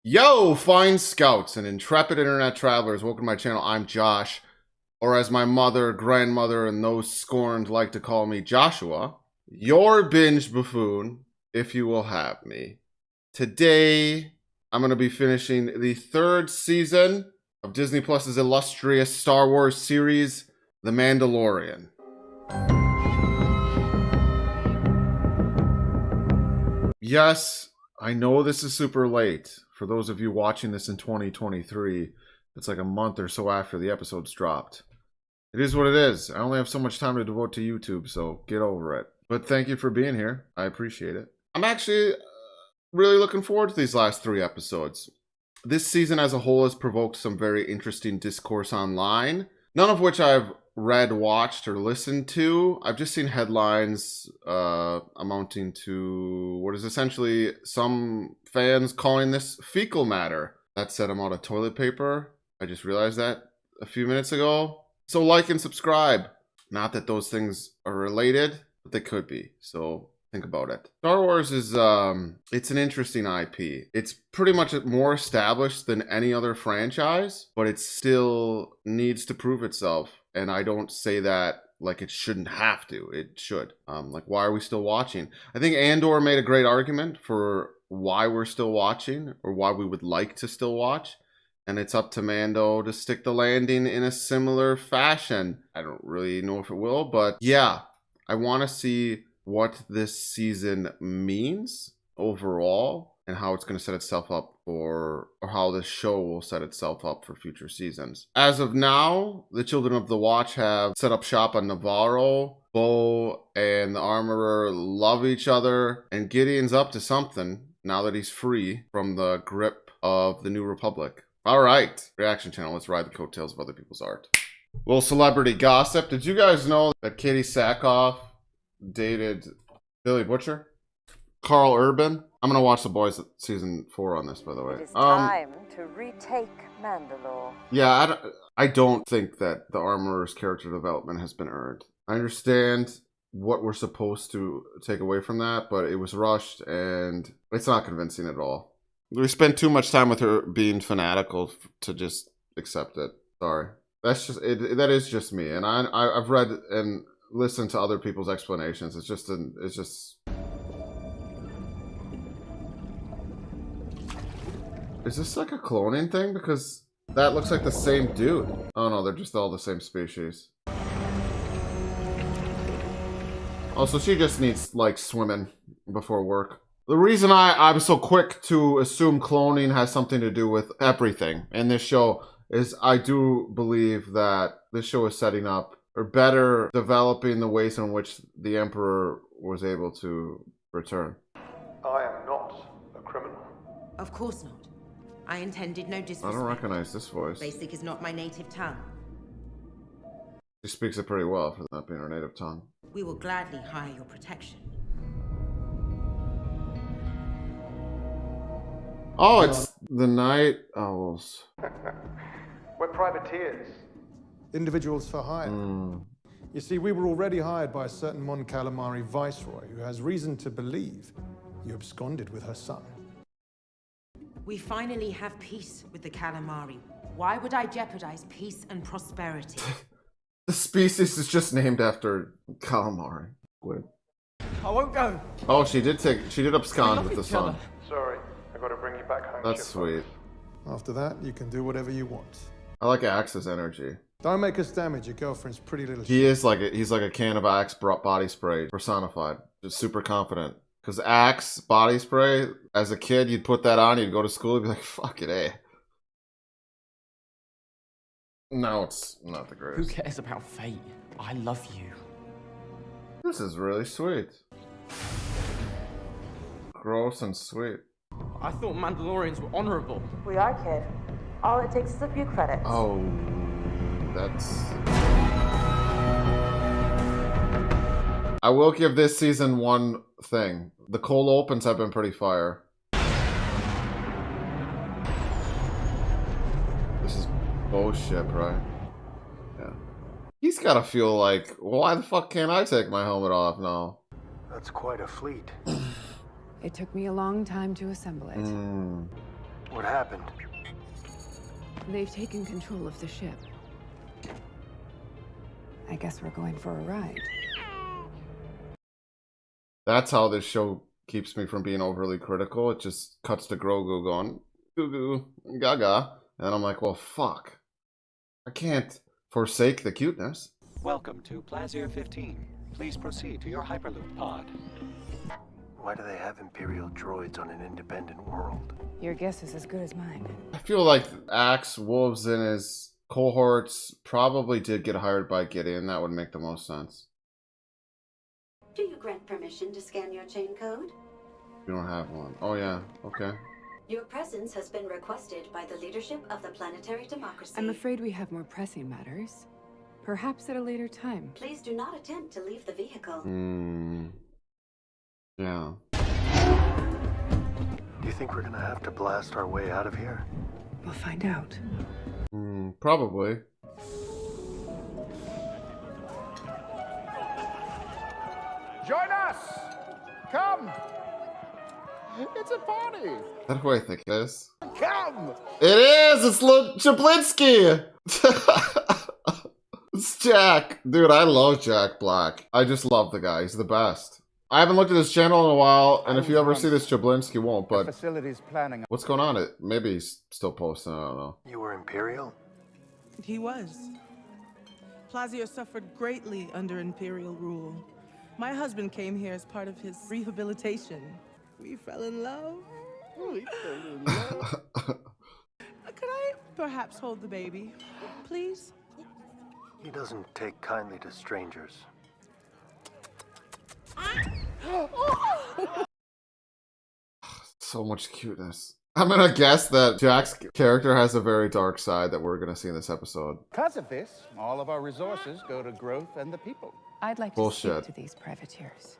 Yo, fine scouts and intrepid internet travelers, welcome to my channel. I'm Josh, or as my mother, grandmother, and those scorned like to call me, Joshua, your binge buffoon, if you will have me. Today, I'm going to be finishing the third season of Disney Plus's illustrious Star Wars series, The Mandalorian. Yes, I know this is super late. For those of you watching this in 2023, it's like a month or so after the episode's dropped. It is what it is. I only have so much time to devote to YouTube, so get over it. But thank you for being here. I appreciate it. I'm actually really looking forward to these last 3 episodes. This season as a whole has provoked some very interesting discourse online, none of which I've read, watched, or listened to. I've just seen headlines amounting to what is essentially some fans calling this fecal matter. That said, I'm out of toilet paper. I just realized that a few minutes ago. So like and subscribe. Not that those things are related, but they could be. So think about it. Star Wars is, it's an interesting IP. It's pretty much more established than any other franchise, but it still needs to prove itself. And I don't say that like it shouldn't have to. It should. Like, why are we still watching? I think Andor made a great argument for why we're still watching, or why we would like to still watch. And it's up to Mando to stick the landing in a similar fashion. I don't really know if it will, but yeah, I want to see what this season means overall and how it's going to set itself up for, or how this show will set itself up for future seasons. As of now, the Children of the Watch have set up shop on Navarro. Bo and the Armorer love each other, and Gideon's up to something now that he's free from the grip of the New Republic. All right, reaction channel, let's ride the coattails of other people's art. Little celebrity gossip. Did you guys know that Katie Sackhoff dated Billy Butcher? Carl Urban? I'm gonna watch The Boys season 4 on this, by the way. It is time to retake Mandalore. Yeah, I don't think that the Armorer's character development has been earned. I understand what we're supposed to take away from that, but it was rushed and it's not convincing at all. We spent too much time with her being fanatical to just accept it. Sorry. That's just it. That is just me, and I've read and listened to other people's explanations. It's just. Is this like a cloning thing? Because that looks like the same dude. Oh no, they're just all the same species. Also, she just needs like swimming before work. The reason I'm so quick to assume cloning has something to do with everything in this show is I do believe that this show is setting up, or better developing, the ways in which the Emperor was able to return. I am not a criminal. Of course not. I intended no disrespect. I don't recognize this voice. Basic is not my native tongue. She speaks it pretty well for that being her native tongue. We will gladly hire your protection. Oh, it's the Night Owls. We're privateers. Individuals for hire. You see, we were already hired by a certain Mon Calamari viceroy who has reason to believe you absconded with her son. We finally have peace with the calamari. Why would I jeopardize peace and prosperity? The species is just named after calamari. Squid. I won't go. Oh, she did abscond with the son. Sorry, I got to bring you back home. That's shipwright. sweet. After that, you can do whatever you want. I like Axe's energy. Don't make us damage your girlfriend's pretty little He's like a can of Axe body spray personified. Just super confident. Because Axe body spray, as a kid, you'd put that on, you'd go to school, you'd be like, fuck it, eh. No, it's not the greatest. Who cares about fate? I love you. This is really sweet. Gross and sweet. I thought Mandalorians were honorable. We are, kid. All it takes is a few credits. Oh, that's... I will give this season one thing. The cold opens have been pretty fire. This is bullshit, right? Yeah. He's gotta feel like, why the fuck can't I take my helmet off now? That's quite a fleet. It took me a long time to assemble it. What happened? They've taken control of the ship. I guess we're going for a ride. That's how this show keeps me from being overly critical. It just cuts to Grogu going, goo goo, gaga. And I'm like, well, fuck. I can't forsake the cuteness. Welcome to Plazier 15. Please proceed to your Hyperloop pod. Why do they have Imperial droids on an independent world? Your guess is as good as mine. I feel like Axe, Wolves, and his cohorts probably did get hired by Gideon. That would make the most sense. Do you grant permission to scan your chain code? You don't have one. Oh, yeah. Okay. Your presence has been requested by the leadership of the planetary democracy. I'm afraid we have more pressing matters. Perhaps at a later time. Please do not attempt to leave the vehicle. Yeah. Do you think we're gonna have to blast our way out of here? We'll find out. Probably. Join us! Come! It's a party! That's who I think it is. Come! It is! It's Jablinski! It's Jack. Dude, I love Jack Black. I just love the guy. He's the best. I haven't looked at his channel in a while, and if you ever see this, Jablinski won't, but... Facilities planning. What's going on? Maybe he's still posting, I don't know. You were Imperial? He was. Plazier suffered greatly under Imperial rule. My husband came here as part of his rehabilitation. We fell in love. We fell in love. Could I perhaps hold the baby, please? He doesn't take kindly to strangers. So much cuteness. I'm gonna guess that Jack's character has a very dark side that we're gonna see in this episode. Because of this, all of our resources go to growth and the people. I'd like to speak to these privateers.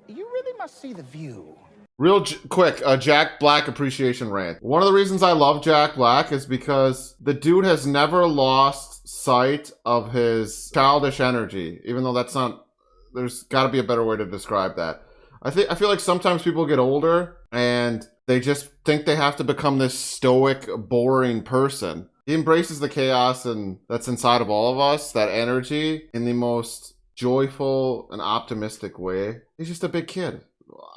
You really must see the view. Real quick, Jack Black appreciation rant. One of the reasons I love Jack Black is because the dude has never lost sight of his childish energy, even though that's not, there's gotta be a better way to describe that. I feel like sometimes people get older and they just think they have to become this stoic, boring person. He embraces the chaos and that's inside of all of us, that energy, in the most joyful and optimistic way. He's just a big kid.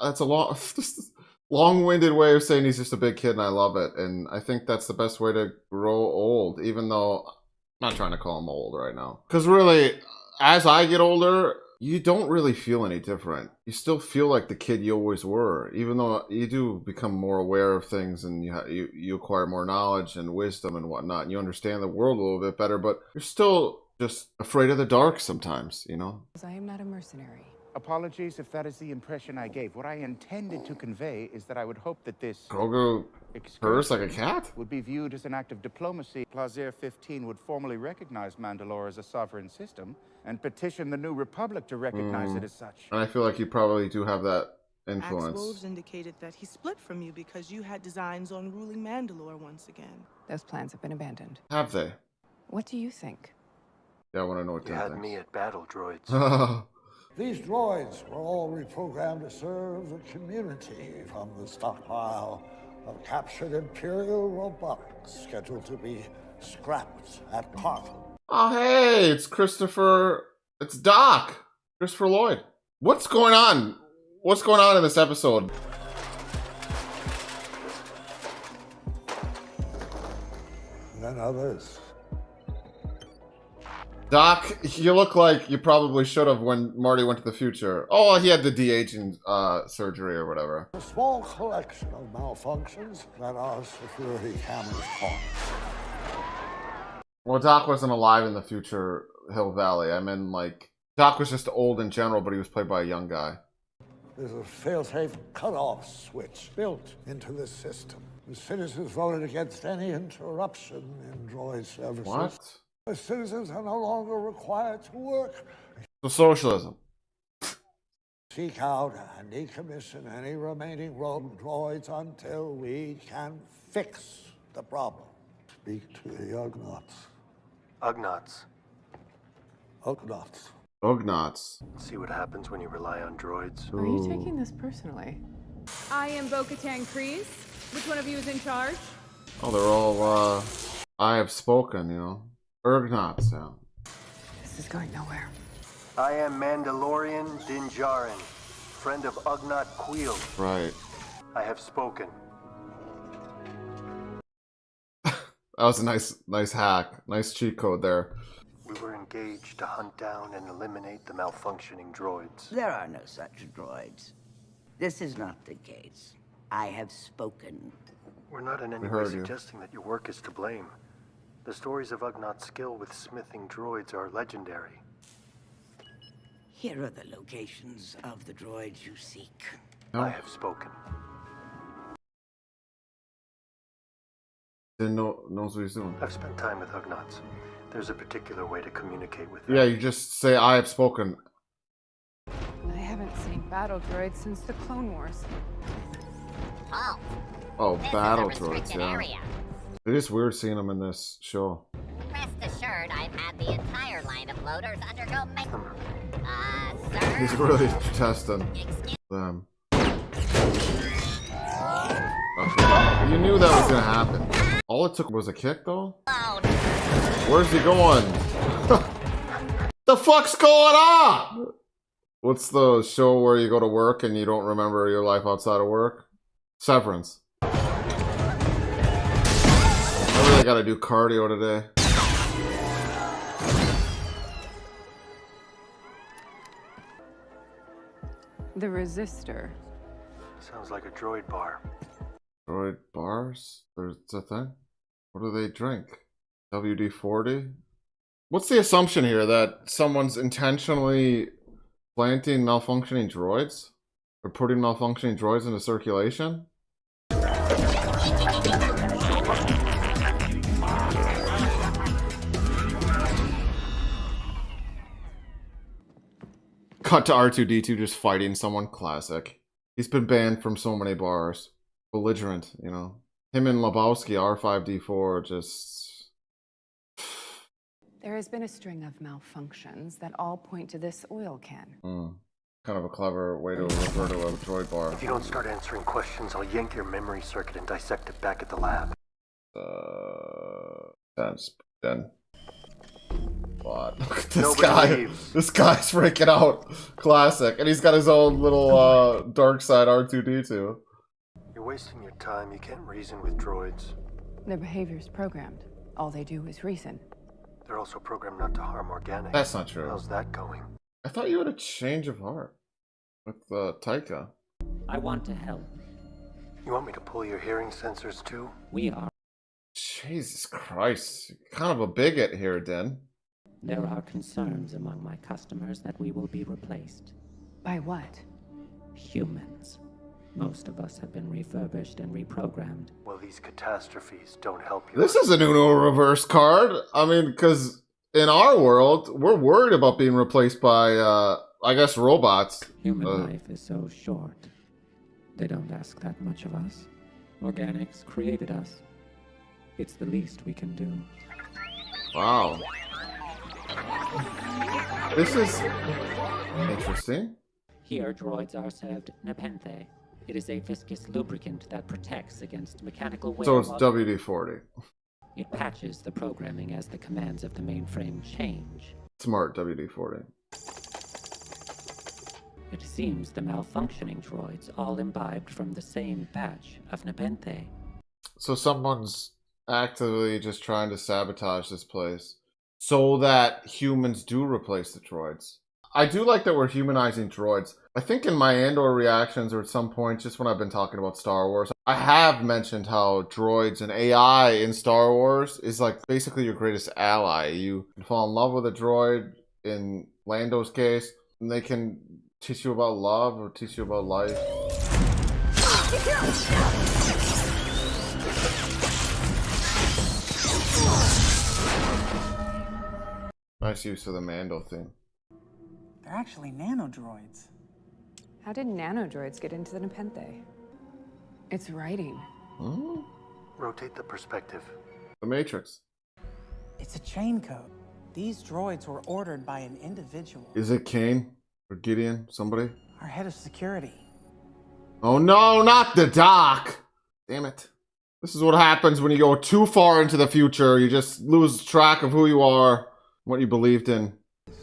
That's a long-winded way of saying he's just a big kid, and I love it. And I think that's the best way to grow old, even though I'm not trying to call him old right now. Because really, as I get older, you don't really feel any different. You still feel like the kid you always were, even though you do become more aware of things and you acquire more knowledge and wisdom and whatnot, and you understand the world a little bit better, but you're still just afraid of the dark sometimes, you know? I am not a mercenary. Apologies if that is the impression I gave. What I intended to convey is that I would hope that this... Grogu purrs like a cat? ...would be viewed as an act of diplomacy. Plazier 15 would formally recognize Mandalore as a sovereign system and petition the new Republic to recognize it as such. And I feel like you probably do have that influence. Wolves indicated that he split from you because you had designs on ruling Mandalore once again. Those plans have been abandoned. Have they? What do you think? Yeah, I want to know what you had me at battle droids. These droids were all reprogrammed to serve the community from the stockpile of captured Imperial robotics scheduled to be scrapped at Carthel. Oh, hey, it's Christopher. It's Doc. Christopher Lloyd. What's going on? What's going on in this episode? And then others. Doc, you look like you probably should have when Marty went to the future. Oh, he had the de-aging surgery or whatever. A small collection of malfunctions that our security cameras caught. Well, Doc wasn't alive in the future Hill Valley. I mean, like, Doc was just old in general, but he was played by a young guy. There's a fail-safe cutoff switch built into this system. The citizens voted against any interruption in droid services. What? The citizens are no longer required to work. So socialism. Seek out and decommission any remaining rogue droids until we can fix the problem. Speak to the Ugnaughts. Ugnaughts. Ugnaughts. Ugnaughts. See what happens when you rely on droids. Are you taking this personally? I am Bo-Katan Kryze, Which one of you is in charge? Oh, they're all, I have spoken, you know. Ergnauts, yeah. This is going nowhere. I am Mandalorian Din Djarin, friend of Ugnaught Kuiil. Right. I have spoken. That was a nice hack. Nice cheat code there. We were engaged to hunt down and eliminate the malfunctioning droids. There are no such droids. This is not the case. I have spoken. We're not in any way suggesting that your work is to blame. The stories of Ugnaughts' skill with smithing droids are legendary. Here are the locations of the droids you seek. I have spoken. Didn't knows what he's doing. I've spent time with Ugnaughts. There's a particular way to communicate with them. Yeah, you just say, I have spoken. I haven't seen battle droids since the Clone Wars. Oh, battle droids, yeah. It is weird seeing them in this show. Rest assured, I've had the entire line of loaders undergo sir? He's really testing them. Okay. You knew that was gonna happen. All it took was a kick, though? Where's he going? The fuck's going on? What's the show where you go to work and you don't remember your life outside of work? Severance. I really gotta do cardio today. The resistor. Sounds like a droid bar. Droid bars? There's a thing? What do they drink? WD-40? What's the assumption here? That someone's intentionally planting malfunctioning droids? Or putting malfunctioning droids into circulation? Cut to R2-D2 just fighting someone. Classic. He's been banned from so many bars. Belligerent, you know. Him and Lebowski, R5-D4, just... There has been a string of malfunctions that all point to this oil can. Kind of a clever way to refer to a droid bar. If you don't start answering questions, I'll yank your memory circuit and dissect it back at the lab. That's done. What? Look at this guy. Leaves. This guy's freaking out. Classic. And he's got his own little dark side R2-D2. You're wasting your time. You can't reason with droids. Their behavior's programmed. All they do is reason. They're also programmed not to harm organics. That's not true. How's that going? I thought you had a change of heart with Taika. I want to help. You want me to pull your hearing sensors too? We are. Jesus Christ. You're kind of a bigot here, Den. There are concerns among my customers that we will be replaced. By what? Humans. Most of us have been refurbished and reprogrammed. Well, these catastrophes don't help you. This is an Uno reverse card. I mean, because in our world, we're worried about being replaced by, I guess, robots. Human life is so short. They don't ask that much of us. Organics created us. It's the least we can do. Wow. This is interesting. Here, droids are served nepenthe. It is a viscous lubricant that protects against mechanical wear. So it's WD-40. It patches the programming as the commands of the mainframe change. Smart WD-40. It seems the malfunctioning droids all imbibed from the same batch of nepenthe. So someone's actively just trying to sabotage this place so that humans do replace the droids. I do like that we're humanizing droids. I think in my Andor reactions or at some point, just when I've been talking about Star Wars, I have mentioned how droids and AI in Star Wars is like basically your greatest ally. You can fall in love with a droid in Lando's case, and they can teach you about love or teach you about life. Nice use of the Mando thing. They're actually nanodroids. How did nanodroids get into the nepenthe? It's writing. Rotate the perspective. The Matrix. It's a chain code. These droids were ordered by an individual. Is it Kane or Gideon? Somebody? Our head of security. Oh no, not the doc! Damn it. This is what happens when you go too far into the future. You just lose track of who you are, what you believed in.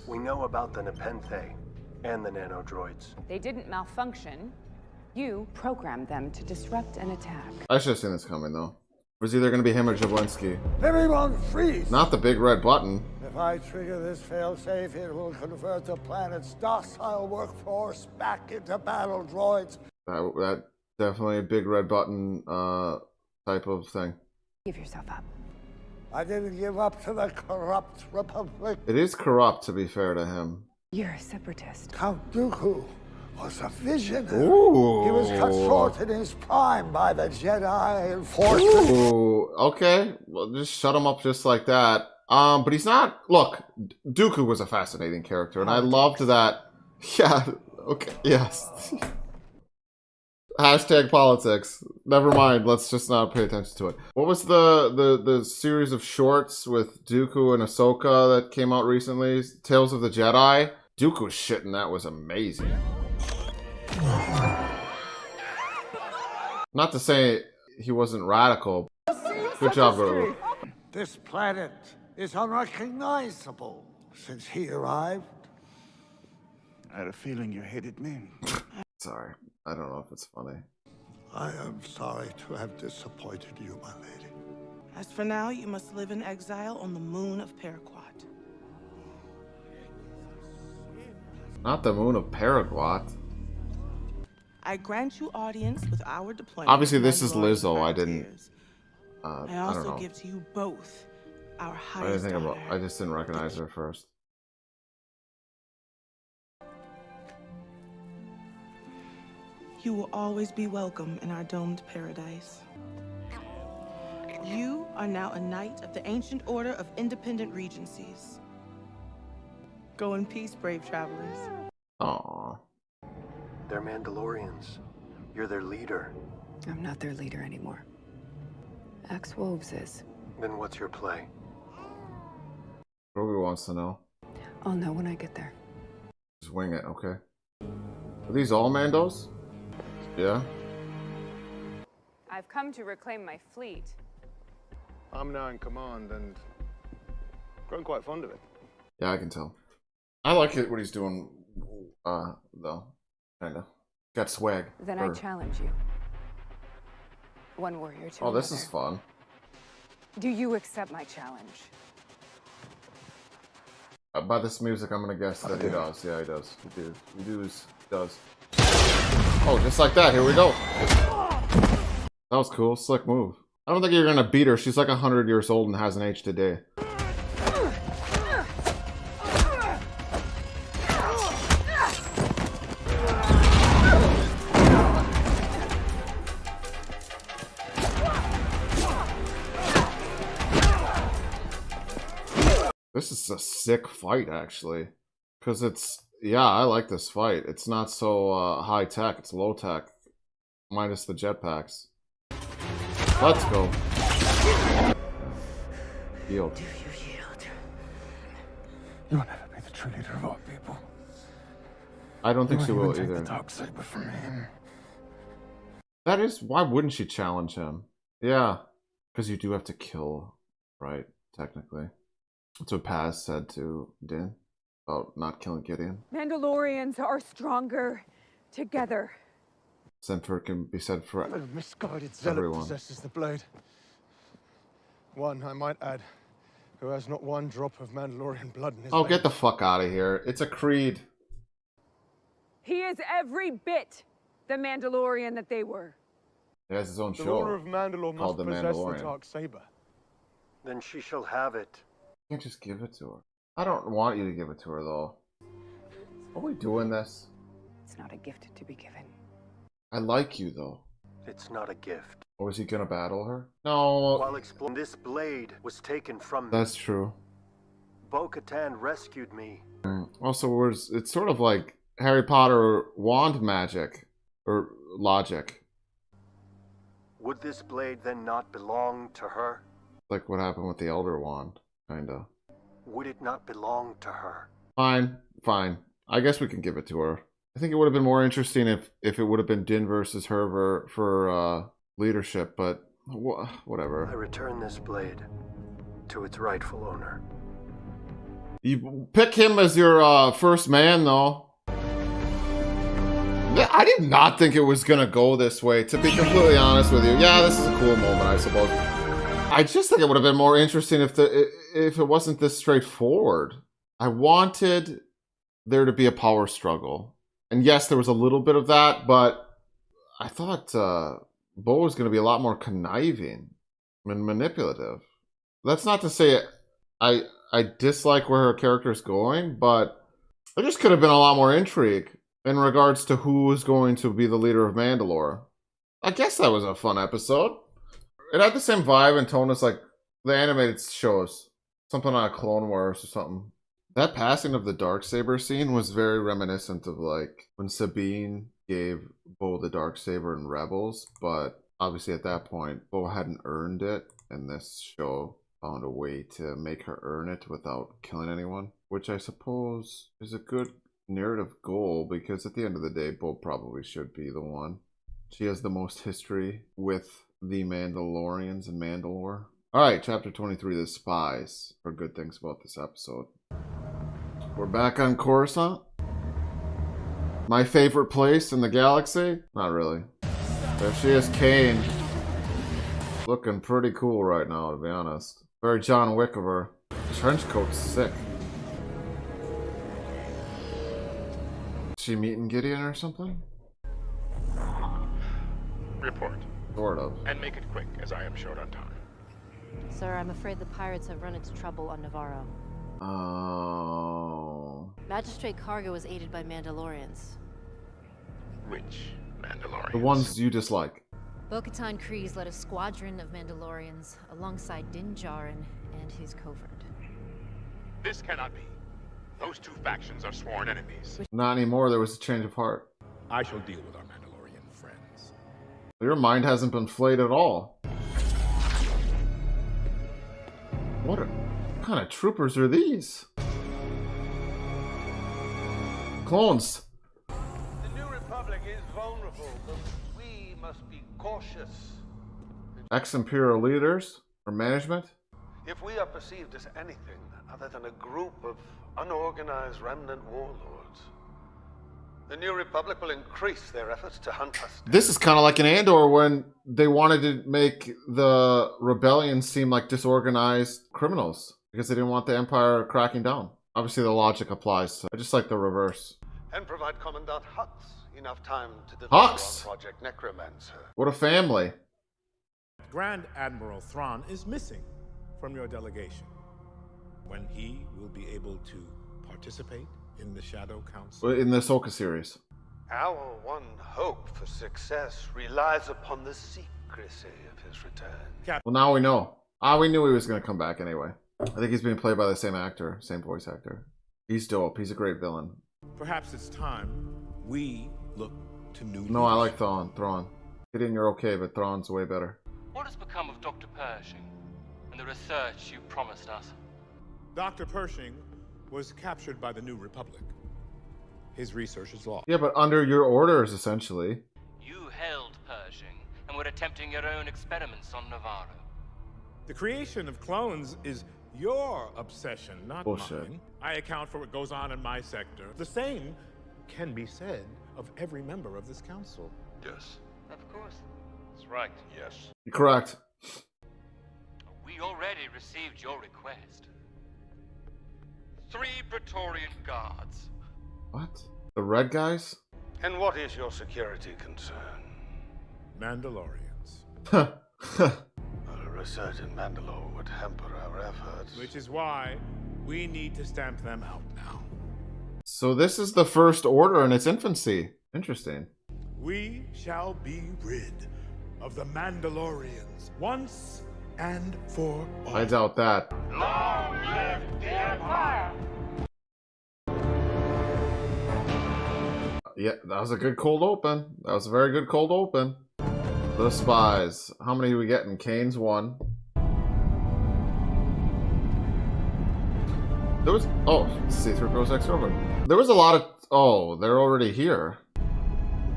We know about the Nepenthe and the nanodroids. They didn't malfunction. You programmed them to disrupt an attack. I should have seen this coming, though. It was either going to be him or Jablinski. Everyone freeze! Not the big red button. If I trigger this failsafe, it will convert the planet's docile workforce back into battle droids. That definitely a big red button type of thing. Give yourself up. I didn't give up to the corrupt Republic. It is corrupt, to be fair to him. You're a separatist. Count Dooku was a visionary. Ooh. He was cut short in his prime by the Jedi and Force. Ooh, okay. Well, just shut him up just like that. But he's not... Look, Dooku was a fascinating character, and I loved that... Yeah, okay, yes. Hashtag politics. Never mind, let's just not pay attention to it. What was the series of shorts with Dooku and Ahsoka that came out recently? Tales of the Jedi? Dooku's shit in that was amazing. Not to say he wasn't radical. Good job, Guru. This planet is unrecognizable since he arrived. I had a feeling you hated men. Sorry, I don't know if it's funny. I am sorry to have disappointed you, my lady. As for now, you must live in exile on the moon of Paraquat. Not the moon of Paraguat. I grant you audience with our deployment. Obviously, this is Lizzo. I didn't. I I also don't know. give to you both our I highest didn't think about. honor. I just didn't recognize her first. You will always be welcome in our domed paradise. You are now a knight of the ancient order of independent regencies. Go in peace, brave travelers. Aww. They're Mandalorians. You're their leader. I'm not their leader anymore. Ex-Wolves is. Then what's your play? Ruby wants to know. I'll know when I get there. Just wing it, okay? Are these all Mandos? Yeah. I've come to reclaim my fleet. I'm now in command and grown quite fond of it. Yeah, I can tell. I like it what he's doing, though. Kinda. Got swag. Then I challenge you. One warrior to Oh, this another. is fun. Do you accept my challenge? By this music, I'm gonna guess that he does. Yeah, he does. He does. Oh, just like that. Here we go. That was cool. Slick move. I don't think you're gonna beat her. She's like 100 years old and hasn't aged a day. This is a sick fight, actually. Because it's... Yeah, I like this fight. It's not so high-tech. It's low-tech. Minus the jetpacks. Let's go. Yield. Do you yield? You'll never be the true leader of our people. I don't think You she won't will even take either. the dark saber from him. That is... Why wouldn't she challenge him? Yeah. Because you do have to kill, right? Technically. That's what Paz said to Din about not killing Gideon. Mandalorians are stronger together. Center can be said for A misguided zealot everyone. possesses the blade. One, I might add, who has not one drop of Mandalorian blood in his Oh, veins. get the fuck out of here. It's a creed. He is every bit the Mandalorian that they were. He has his own The show ruler of Mandalore must called The possess the Mandalorian. dark saber. Then she shall have it. You can't just give it to her. I don't want you to give it to her, though. Are we doing this? It's not a gift to be given. I like you, though. It's not a gift. Or is he gonna battle her? No. While exploring, this blade was taken from me. That's true. Bo-Katan rescued me. Also, it's sort of like Harry Potter wand magic. Or logic. Would this blade then not belong to her? Like what happened with the Elder Wand, kinda. Would it not belong to her? Fine, fine. I guess we can give it to her. I think it would have been more interesting if it would have been Din versus her for leadership, but whatever. I return this blade to its rightful owner. You pick him as your first man, though. I did not think it was gonna go this way, to be completely honest with you. Yeah, this is a cool moment, I suppose. I just think it would have been more interesting if it wasn't this straightforward. I wanted there to be a power struggle. And yes, there was a little bit of that, but I thought Bo was going to be a lot more conniving and manipulative. That's not to say I dislike where her character is going, but there just could have been a lot more intrigue in regards to who was going to be the leader of Mandalore. I guess that was a fun episode. It had the same vibe and tone as like the animated shows. Something on Clone Wars or something. That passing of the Darksaber scene was very reminiscent of like when Sabine gave Bo the Darksaber in Rebels, but obviously at that point Bo hadn't earned it, and this show found a way to make her earn it without killing anyone, which I suppose is a good narrative goal, because at the end of the day Bo probably should be the one. She has the most history with the Mandalorians and Mandalore. Alright, chapter 23, The Spies. Heard good things about this episode. We're back on Coruscant. My favorite place in the galaxy? Not really. There she is, Kane. Looking pretty cool right now, to be honest. Very John Wick of her. Trench coat's sick. Is she meeting Gideon or something? Report. Sort of. And make it quick, as I am short on time. Sir, I'm afraid the pirates have run into trouble on Navarro. Oh. Magistrate Cargo was aided by Mandalorians. Which Mandalorians? The ones you dislike. Bo-Katan Kryze led a squadron of Mandalorians alongside Din Djarin and his covert. This cannot be. Those two factions are sworn enemies. Not anymore, there was a change of heart. I shall deal with our Mandalorian friends. Your mind hasn't been flayed at all. What kind of troopers are these? Clones. The New Republic is vulnerable, but we must be cautious. Ex-Imperial leaders or management? If we are perceived as anything other than a group of unorganized remnant warlords, the New Republic will increase their efforts to hunt us down. This is kind of like in Andor when they wanted to make the rebellion seem like disorganized criminals because they didn't want the Empire cracking down. Obviously the logic applies, so I just like the reverse. And provide Commandant Hux enough time to deliver Hux? on Project Necromancer. What a family. Grand Admiral Thrawn is missing from your delegation. When he will be able to participate in the Shadow Council? In the Ahsoka series. Our one hope for success relies upon the secrecy of his return. Well, now we know. We knew he was going to come back anyway. I think he's being played by the same actor, same voice actor. He's dope. He's a great villain. Perhaps it's time we look to new No, I like Thrawn. Gideon, you're okay, but Thrawn's way better. What has become of Dr. Pershing and the research you promised us? Dr. Pershing was captured by the New Republic. His research is lost. Yeah, but under your orders, essentially. You held Pershing and were attempting your own experiments on Navarro. The creation of clones is your obsession, not Bullshit. mine. I account for what goes on in my sector. The same can be said of every member of this council. Yes. Of course. That's right. Yes. You're correct. We already received your request. 3 Praetorian guards. What? The red guys? And what is your security concern? Mandalorians. A research in Mandalore would hamper our efforts. Which is why we need to stamp them out now. So this is the First Order in its infancy. Interesting. We shall be rid of the Mandalorians once and for all. I doubt that. Long live the Empire! Yeah, that was a good cold open. That was a very good cold open. The Spies. How many are we getting? Kane's 1. There was... Oh, C-3PO's ex-girlfriend. There was a lot of... Oh, they're already here.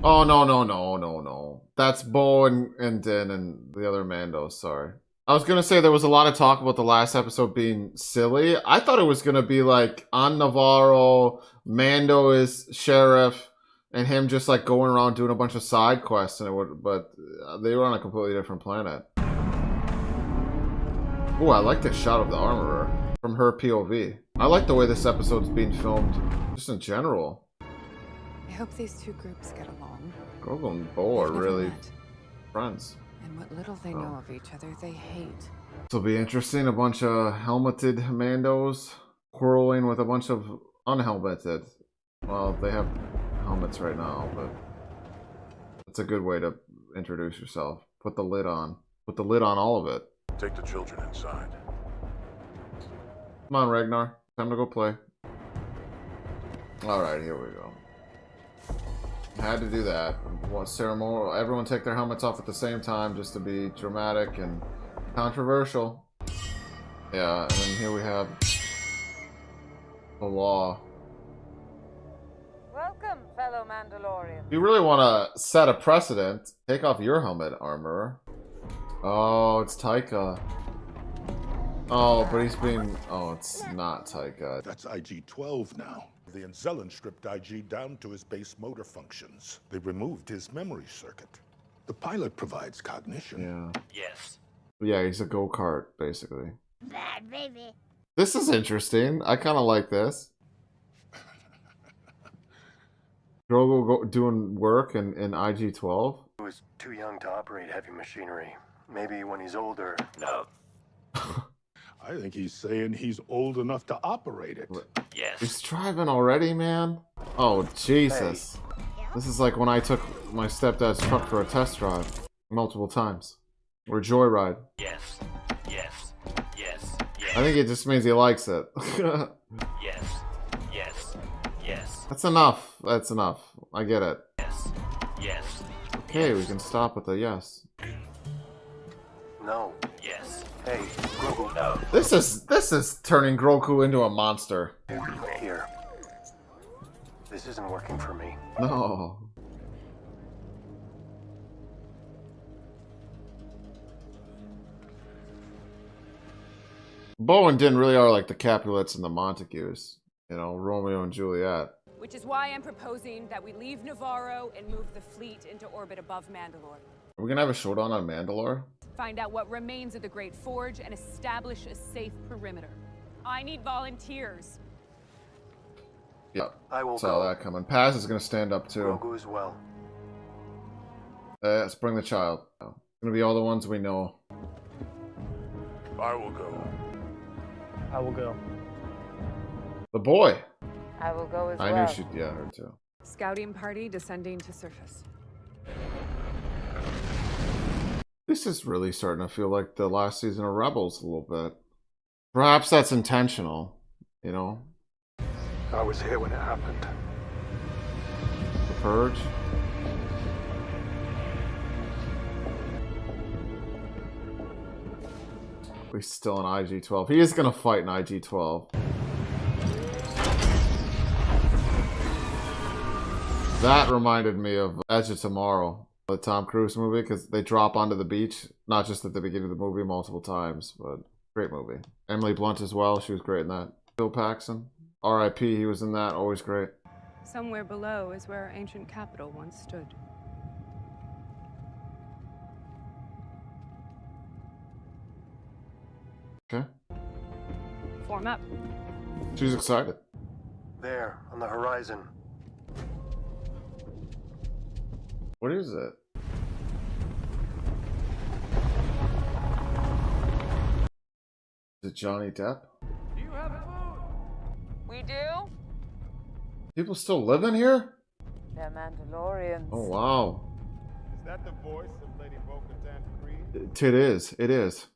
Oh, no. That's Bo and Din and the other Mandos, sorry. I was going to say there was a lot of talk about the last episode being silly. I thought it was going to be like on Navarro, Mando is sheriff, and him just like going around doing a bunch of side quests, and but they were on a completely different planet. Oh, I like the shot of the armorer from her POV. I like the way this episode's being filmed, just in general. I hope these two groups get along. Grogu and Bo are They've never really met. friends. And what little they know of each other, they hate. This will be interesting. A bunch of helmeted Mandos quarreling with a bunch of unhelmeted. Well, they have helmets right now, but it's a good way to introduce yourself. Put the lid on. Put the lid on all of it. Take the children inside. Come on, Ragnar. Time to go play. Alright, here we go. Had to do that. Ceremonial. Everyone take their helmets off at the same time just to be dramatic and controversial. Yeah, and then here we have the law. Welcome, fellow Mandalorian. If you really want to set a precedent, take off your helmet, armorer. Oh, it's Taika. Oh, but he's being... Oh, it's not Taika. That's IG-12 now. The Anzellan stripped IG down to his base motor functions. They removed his memory circuit. The pilot provides cognition. Yeah. Yes. Yeah, he's a go-kart, basically. Bad baby. This is interesting. I kind of like this. Grogu doing work in IG-12. He was too young to operate heavy machinery. Maybe when he's older. No. I think he's saying he's old enough to operate it. Yes. He's driving already, man. Oh, Jesus. This is like when I took my stepdad's truck for a test drive multiple times. Or joyride. Yes. Yes. Yes. Yes. I think it just means he likes it. Yes. Yes. Yes. That's enough. That's enough. I get it. Yes. Yes. Okay, we can stop with the yes. No. Yes. Hey, Grogu, no. This is turning Grogu into a monster. Here. This isn't working for me. No. Bo and Din really are like the Capulets and the Montagues. You know, Romeo and Juliet. Which is why I'm proposing that we leave Navarro and move the fleet into orbit above Mandalore. Are we gonna have a showdown on Mandalore? Find out what remains of the Great Forge and establish a safe perimeter. I need volunteers. Yep. I will Saw go. that coming. Paz is gonna stand up too. Grogu as well. Let's bring the child. It's gonna be all the ones we know. I will go. I will go. The boy. I will go as well. I knew she'd get her too. Scouting party descending to surface. This is really starting to feel like the last season of Rebels a little bit. Perhaps that's intentional, you know? I was here when it happened. The Purge. He's still in IG-12. He is going to fight in IG-12. That reminded me of Edge of Tomorrow, the Tom Cruise movie, because they drop onto the beach, not just at the beginning of the movie, multiple times, but great movie. Emily Blunt as well, she was great in that. Bill Paxton, R.I.P., he was in that, always great. Somewhere below is where our ancient capital once stood. Okay. Form up. She's excited. There, on the horizon. What is it? Is it Johnny Depp? Do you have food? We do? People still living here? They're Mandalorians. Oh, wow. Is that the voice of Lady Bo-Katan Kryze? It is. It is.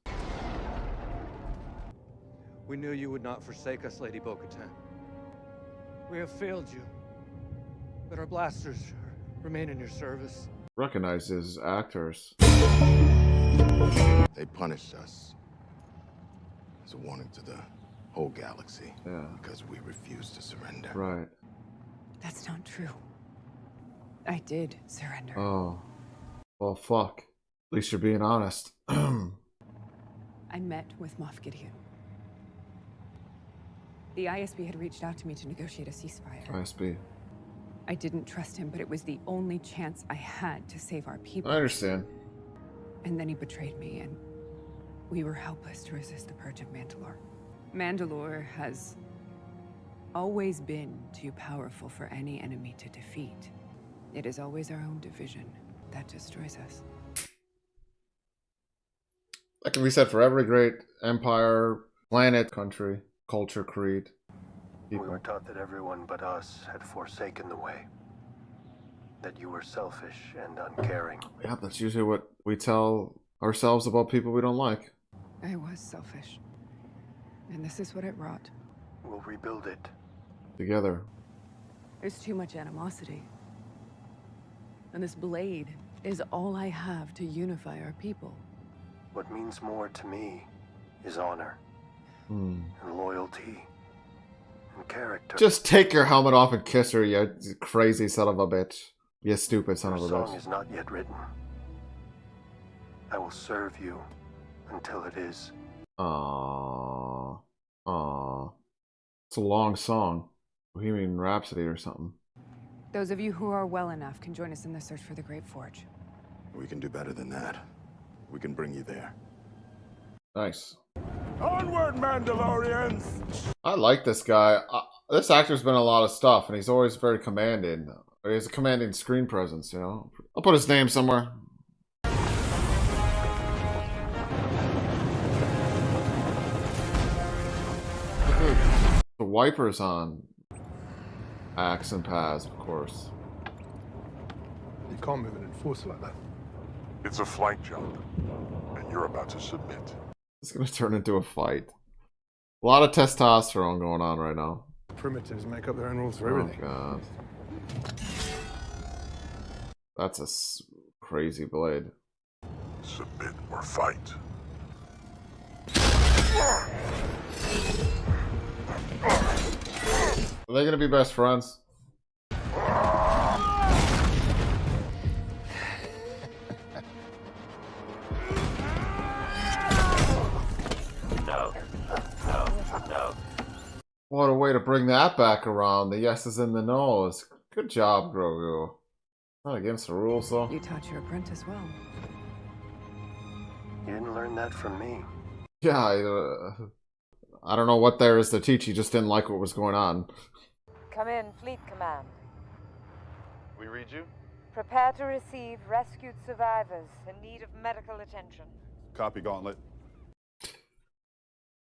We knew you would not forsake us, Lady Bo-Katan. We have failed you, but our blasters remain in your service. Recognizes actors. They punished us as a warning to the whole galaxy. Yeah. Because we refused to surrender. Right. That's not true. I did surrender. Oh. Well, fuck. At least you're being honest. I met with Moff Gideon. The ISB had reached out to me to negotiate a ceasefire. ISB. I didn't trust him, but it was the only chance I had to save our people. I understand. And then he betrayed me, and we were helpless to resist the purge of Mandalore. Mandalore has always been too powerful for any enemy to defeat. It is always our own division that destroys us. That can be said for every great empire, planet, country, culture, creed. People. We were taught that everyone but us had forsaken the way. That you were selfish and uncaring. Yeah, that's usually what we tell ourselves about people we don't like. I was selfish. And this is what it wrought. We'll rebuild it. Together. There's too much animosity. And this blade is all I have to unify our people. What means more to me is honor. And loyalty. And character. Just take your helmet off and kiss her, you crazy son of a bitch. You stupid son of a bitch. The song is not yet written. I will serve you until it is. Aww. Aww. It's a long song. Bohemian Rhapsody or something. Those of you who are well enough can join us in the search for the Great Forge. We can do better than that. We can bring you there. Nice. Onward, Mandalorians! I like this guy. This actor's been in a lot of stuff, and he's always very commanding. He has a commanding screen presence, you know. I'll put his name somewhere. The wipers on. Axe and paths, of course. You can't move an enforcer like that. It's a flight job, and you're about to submit. It's gonna turn into a fight. A lot of testosterone going on right now. Primitives make up their own rules for everything. Oh, God. That's a crazy blade. Submit or fight. Are they gonna be best friends? What a way to bring that back around. The yes is in the nose. Good job, Grogu. Not against the rules, though. You taught your apprentice well. You didn't learn that from me. Yeah, I don't know what there is to teach. He just didn't like what was going on. Come in, Fleet Command. We read you? Prepare to receive rescued survivors in need of medical attention. Copy, Gauntlet.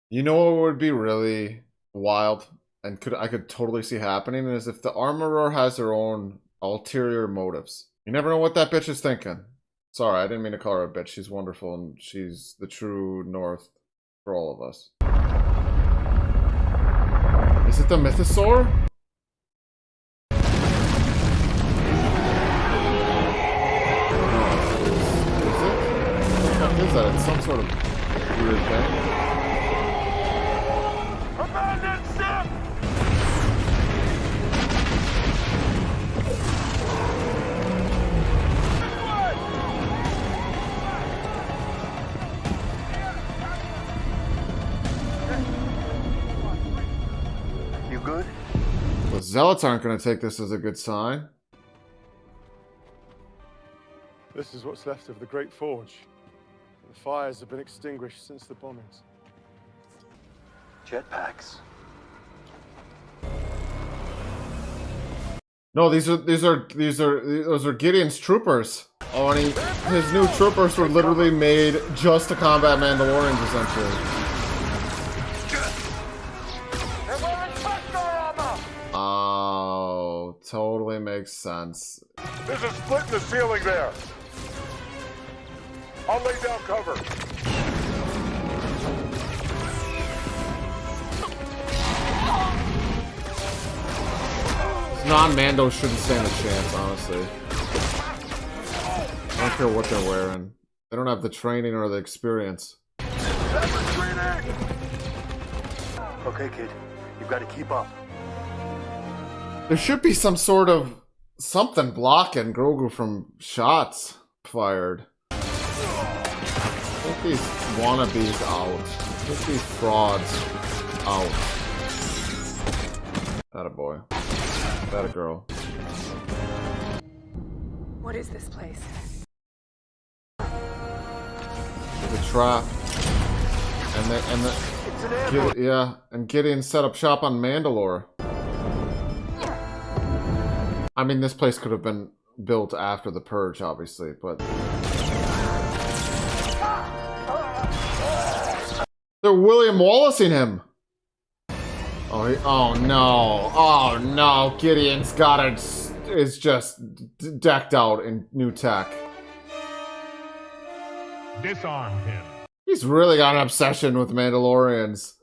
You know what would be really wild, and I could totally see happening, is if the Armorer has their own ulterior motives. You never know what that bitch is thinking. Sorry, I didn't mean to call her a bitch. She's wonderful, and she's the true North for all of us. Is it the Mythosaur? Is it? What the fuck is that? It's some sort of weird thing. Abandon ship! You good? The Zealots aren't going to take this as a good sign. This is what's left of the Great Forge. The fires have been extinguished since the bombings. Jetpacks. No, those are Gideon's troopers. Oh, and his new troopers were literally made just to combat Mandalorians, essentially. Oh, totally makes sense. There's a split in the ceiling there. I'll lay down cover. Non-Mando shouldn't stand a chance, honestly. I don't care what they're wearing. They don't have the training or the experience. Okay, kid. You've got to keep up. There should be some sort of something blocking Grogu from shots fired. Get these wannabes out. Get these frauds out. That a boy. That a girl. What is this place? There's a trap. And Gideon set up shop on Mandalore. I mean, this place could have been built after the Purge, obviously, but... They're William Wallacing him! Oh no. Oh no. Gideon's got it. Is just decked out in new tech. Disarm him. He's really got an obsession with Mandalorians.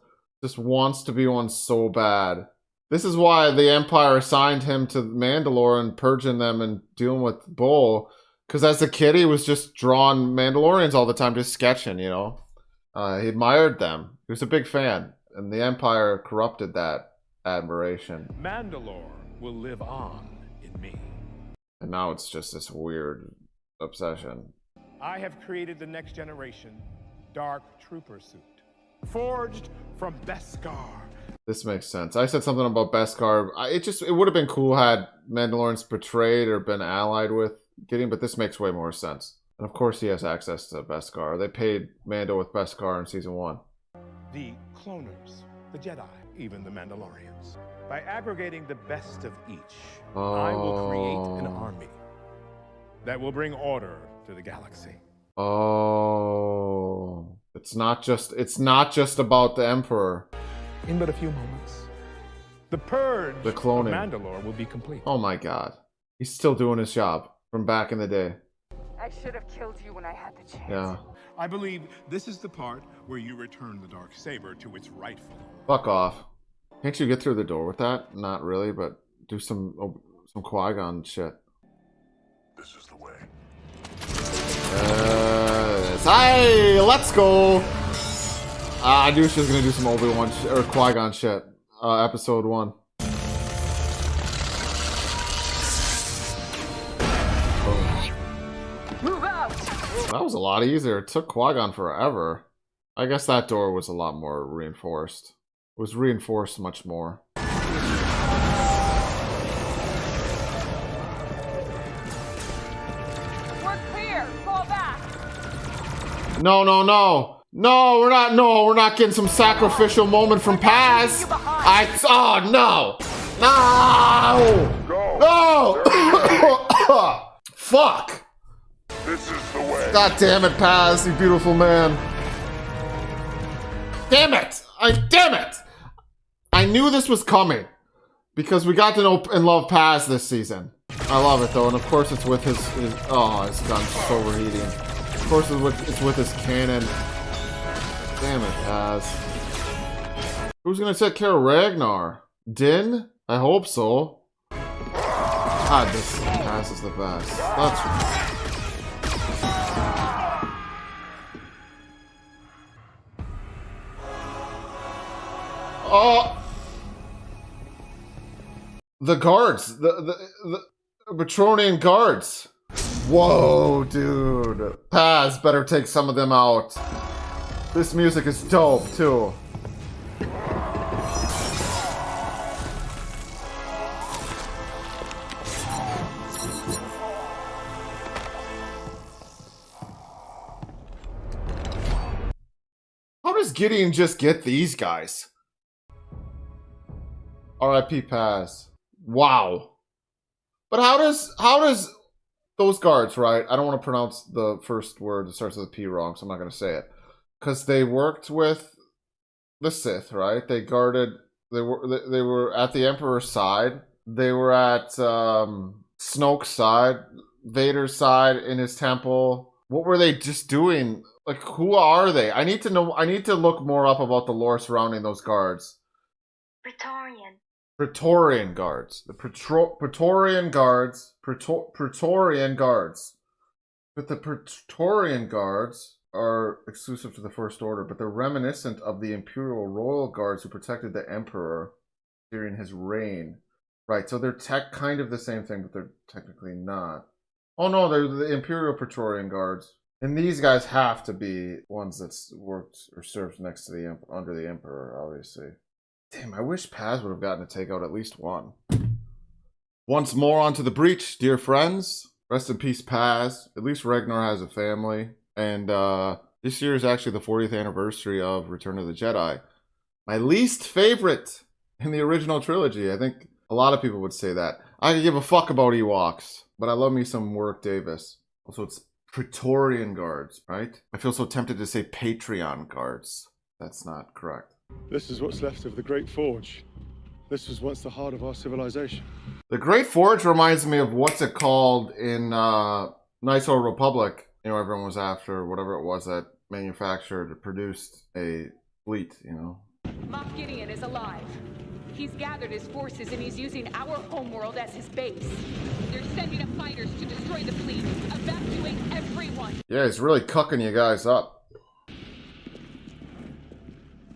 Just wants to be one so bad. This is why the Empire assigned him to Mandalore and purging them and dealing with Bull. Because as a kid, he was just drawing Mandalorians all the time, just sketching, you know. He admired them. He was a big fan. And the Empire corrupted that admiration. Mandalore will live on in me. And now it's just this weird obsession. I have created the next generation Dark Trooper suit, forged from Beskar. This makes sense. I said something about Beskar. It would have been cool had Mandalorians betrayed or been allied with Gideon, but this makes way more sense. And of course he has access to Beskar. They paid Mando with Beskar in season 1. The cloners, the Jedi, even the Mandalorians. By aggregating the best of each, I will create an army that will bring order to the galaxy. Oh, it's not just about the Emperor. In but a few moments, the purge The cloning. of Mandalore will be complete. Oh my god. He's still doing his job from back in the day. I should have killed you when I had the chance. Yeah. I believe this is the part where you return the dark saber to its rightful owner. Fuck off. Can't you get through the door with that? Not really, but do some Qui-Gon shit. This is the way. Hey, let's go! I knew she was gonna do some Obi-Wan or Qui-Gon shit. Episode 1. Move out! That was a lot easier. It took Qui-Gon forever. I guess that door was a lot more reinforced. It was reinforced much more. We're clear. Fall back. No, no, no. No, we're not getting some sacrificial moment from Paz. Oh, no. No. No. Fuck. This is the way. God damn it, Paz, you beautiful man. Damn it. Damn it. I knew this was coming because we got to know and love Paz this season. I love it though, and of course it's with his oh, his gun's so overheating. Of course it's with his cannon. Damn it, Paz. Who's gonna take care of Ragnar? Din? I hope so. God, this Paz is the best. That's oh. The guards, the Patronian guards. Whoa, dude. Paz, better take some of them out. This music is dope, too. How does Gideon just get these guys? R.I.P. Paz. Wow. But how does those guards, right? I don't want to pronounce the first word that starts with a P wrong, so I'm not going to say it. Because they worked with the Sith, right? They guarded. They were at the Emperor's side. They were at Snoke's side, Vader's side in his temple. What were they just doing? Like, who are they? I need to know. I need to look more up about the lore surrounding those guards. Praetorian guards. The Praetorian guards. Praetorian guards. But the Praetorian guards are exclusive to the First Order, but they're reminiscent of the Imperial Royal Guards who protected the Emperor during his reign. Right, so they're kind of the same thing, but they're technically not. Oh no, they're the Imperial Praetorian Guards. And these guys have to be ones that's worked or served next to the under the Emperor, obviously. Damn, I wish Paz would have gotten to take out at least one. Once more onto the breach, dear friends. Rest in peace, Paz. At least Ragnar has a family. And this year is actually the 40th anniversary of Return of the Jedi. My least favorite in the original trilogy. I think a lot of people would say that. I could give a fuck about Ewoks, but I love me some Warwick Davis. Also, it's Praetorian Guards, right? I feel so tempted to say Patreon Guards. That's not correct. This is what's left of the Great Forge. This was once the heart of our civilization. The Great Forge reminds me of what's it called in Knights of the Republic. You know, everyone was after whatever it was that manufactured, produced a fleet, you know. Moff Gideon is alive. He's gathered his forces and he's using our homeworld as his base. They're sending up fighters to destroy the fleet. Evacuate everyone. Yeah, he's really cucking you guys up.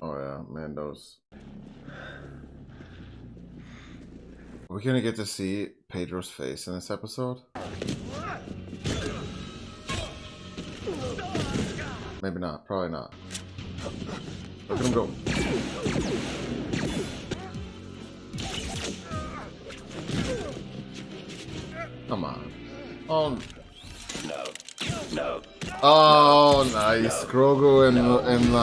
Oh yeah, Mando's. Are we gonna get to see Pedro's face in this episode? Maybe not. Probably not. Look at him go. Come on. Oh. No. Oh, nice. Grogu and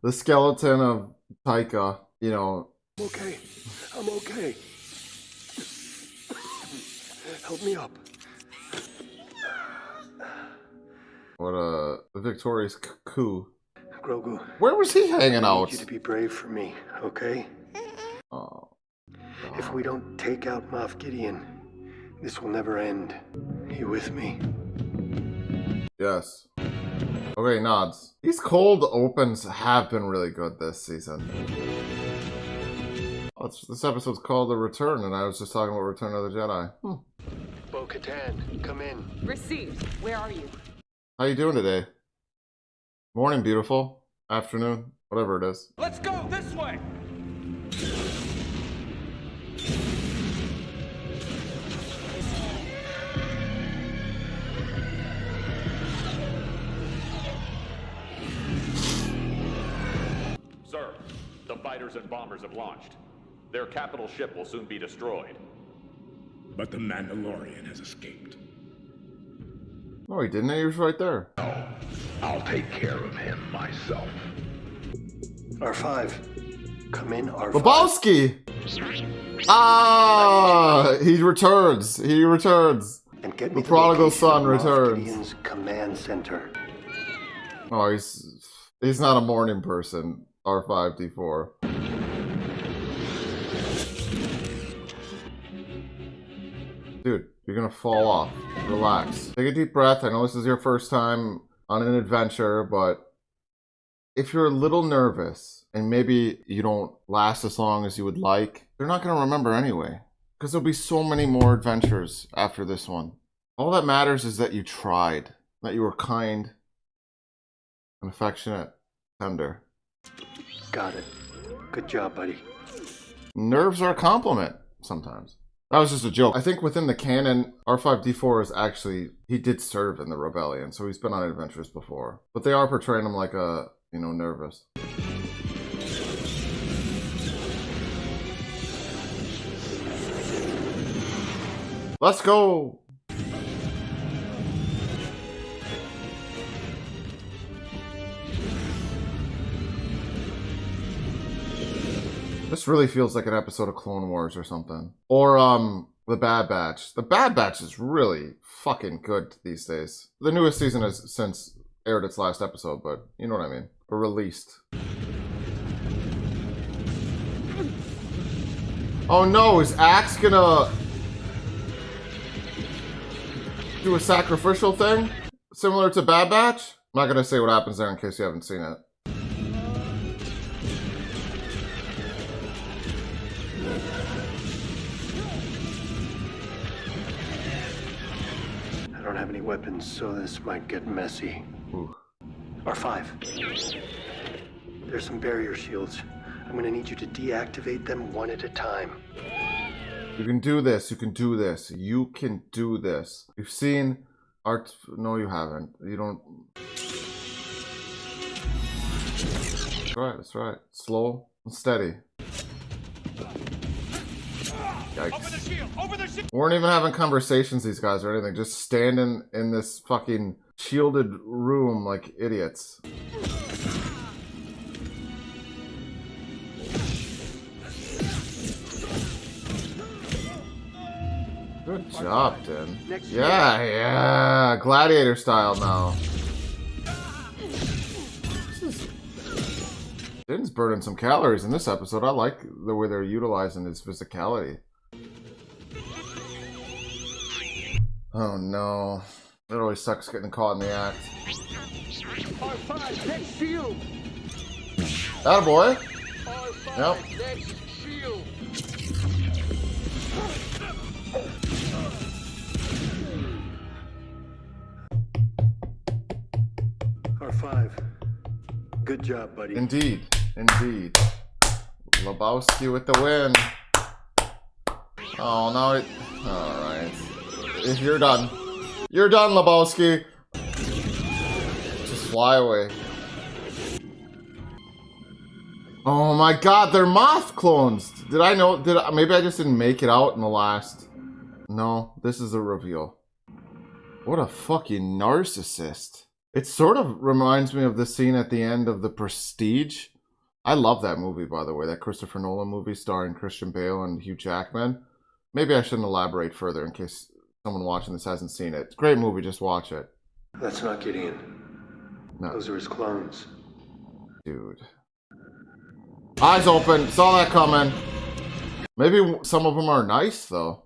the skeleton of Taika. You know. Okay. I'm okay. Help me up. What the victorious coup. Grogu. Where was he hanging I out? need you to be brave for me, okay? Oh. If we don't take out Moff Gideon, this will never end. You with me? Yes. Okay, nods. These cold opens have been really good this season. Oh, this episode's called The Return, and I was just talking about Return of the Jedi. Bo-Katan, come in. Received. Where are you? How you doing today? Morning, beautiful. Afternoon. Whatever it is. Let's go this way! Sir, the fighters and bombers have launched. Their capital ship will soon be destroyed. But the Mandalorian has escaped. No, he didn't. He was right there. No, I'll take care of him myself. R5, come in, R5. Lebowski! Ah! He returns. He returns. And get me the prodigal location son of Moff returns. Gideon's command center. Oh, he's not a morning person. R5D4. Dude, you're gonna fall off. Relax. Take a deep breath. I know this is your first time on an adventure, but if you're a little nervous and maybe you don't last as long as you would like, you're not gonna remember anyway. Because there'll be so many more adventures after this one. All that matters is that you tried, that you were kind and affectionate, tender. Got it. Good job, buddy. Nerves are a compliment sometimes. That was just a joke. I think within the canon, R5D4 is actually, he did serve in the rebellion, so he's been on adventures before. But they are portraying him like a, you know, nervous. Let's go! This really feels like an episode of Clone Wars or something. Or, The Bad Batch. The Bad Batch is really fucking good these days. The newest season has since aired its last episode, but you know what I mean. Or released. Oh no, is Axe gonna do a sacrificial thing? Similar to Bad Batch? I'm not gonna say what happens there in case you haven't seen it. I don't have any weapons, so this might get messy. Ooh. R5. There's some barrier shields. I'm gonna need you to deactivate them one at a time. You can do this. You can do this. You can do this. You've seen art. No, you haven't. You don't. That's right. That's right. Slow and steady. Yikes. We weren't even having conversations, these guys, or anything. Just standing in this fucking shielded room like idiots. Good job, Din. Yeah. Gladiator style now. Din's burning some calories in this episode. I like the way they're utilizing his physicality. Oh no. It always sucks getting caught in the act. R5, next shield. Attaboy. R5, Yep. next shield. R5. Good job, buddy. Indeed. Indeed. Lebowski with the win. Oh, now it... Alright. You're done. You're done, Lebowski. Just fly away. Oh my god, they're moth clones. Did I know? Maybe I just didn't make it out in the last... No, this is a reveal. What a fucking narcissist. It sort of reminds me of the scene at the end of The Prestige. I love that movie, by the way. That Christopher Nolan movie starring Christian Bale and Hugh Jackman. Maybe I shouldn't elaborate further in case someone watching this hasn't seen it. It's a great movie, just watch it. That's not Gideon. No. Those are his clones. Dude. Eyes open. Saw that coming. Maybe some of them are nice, though.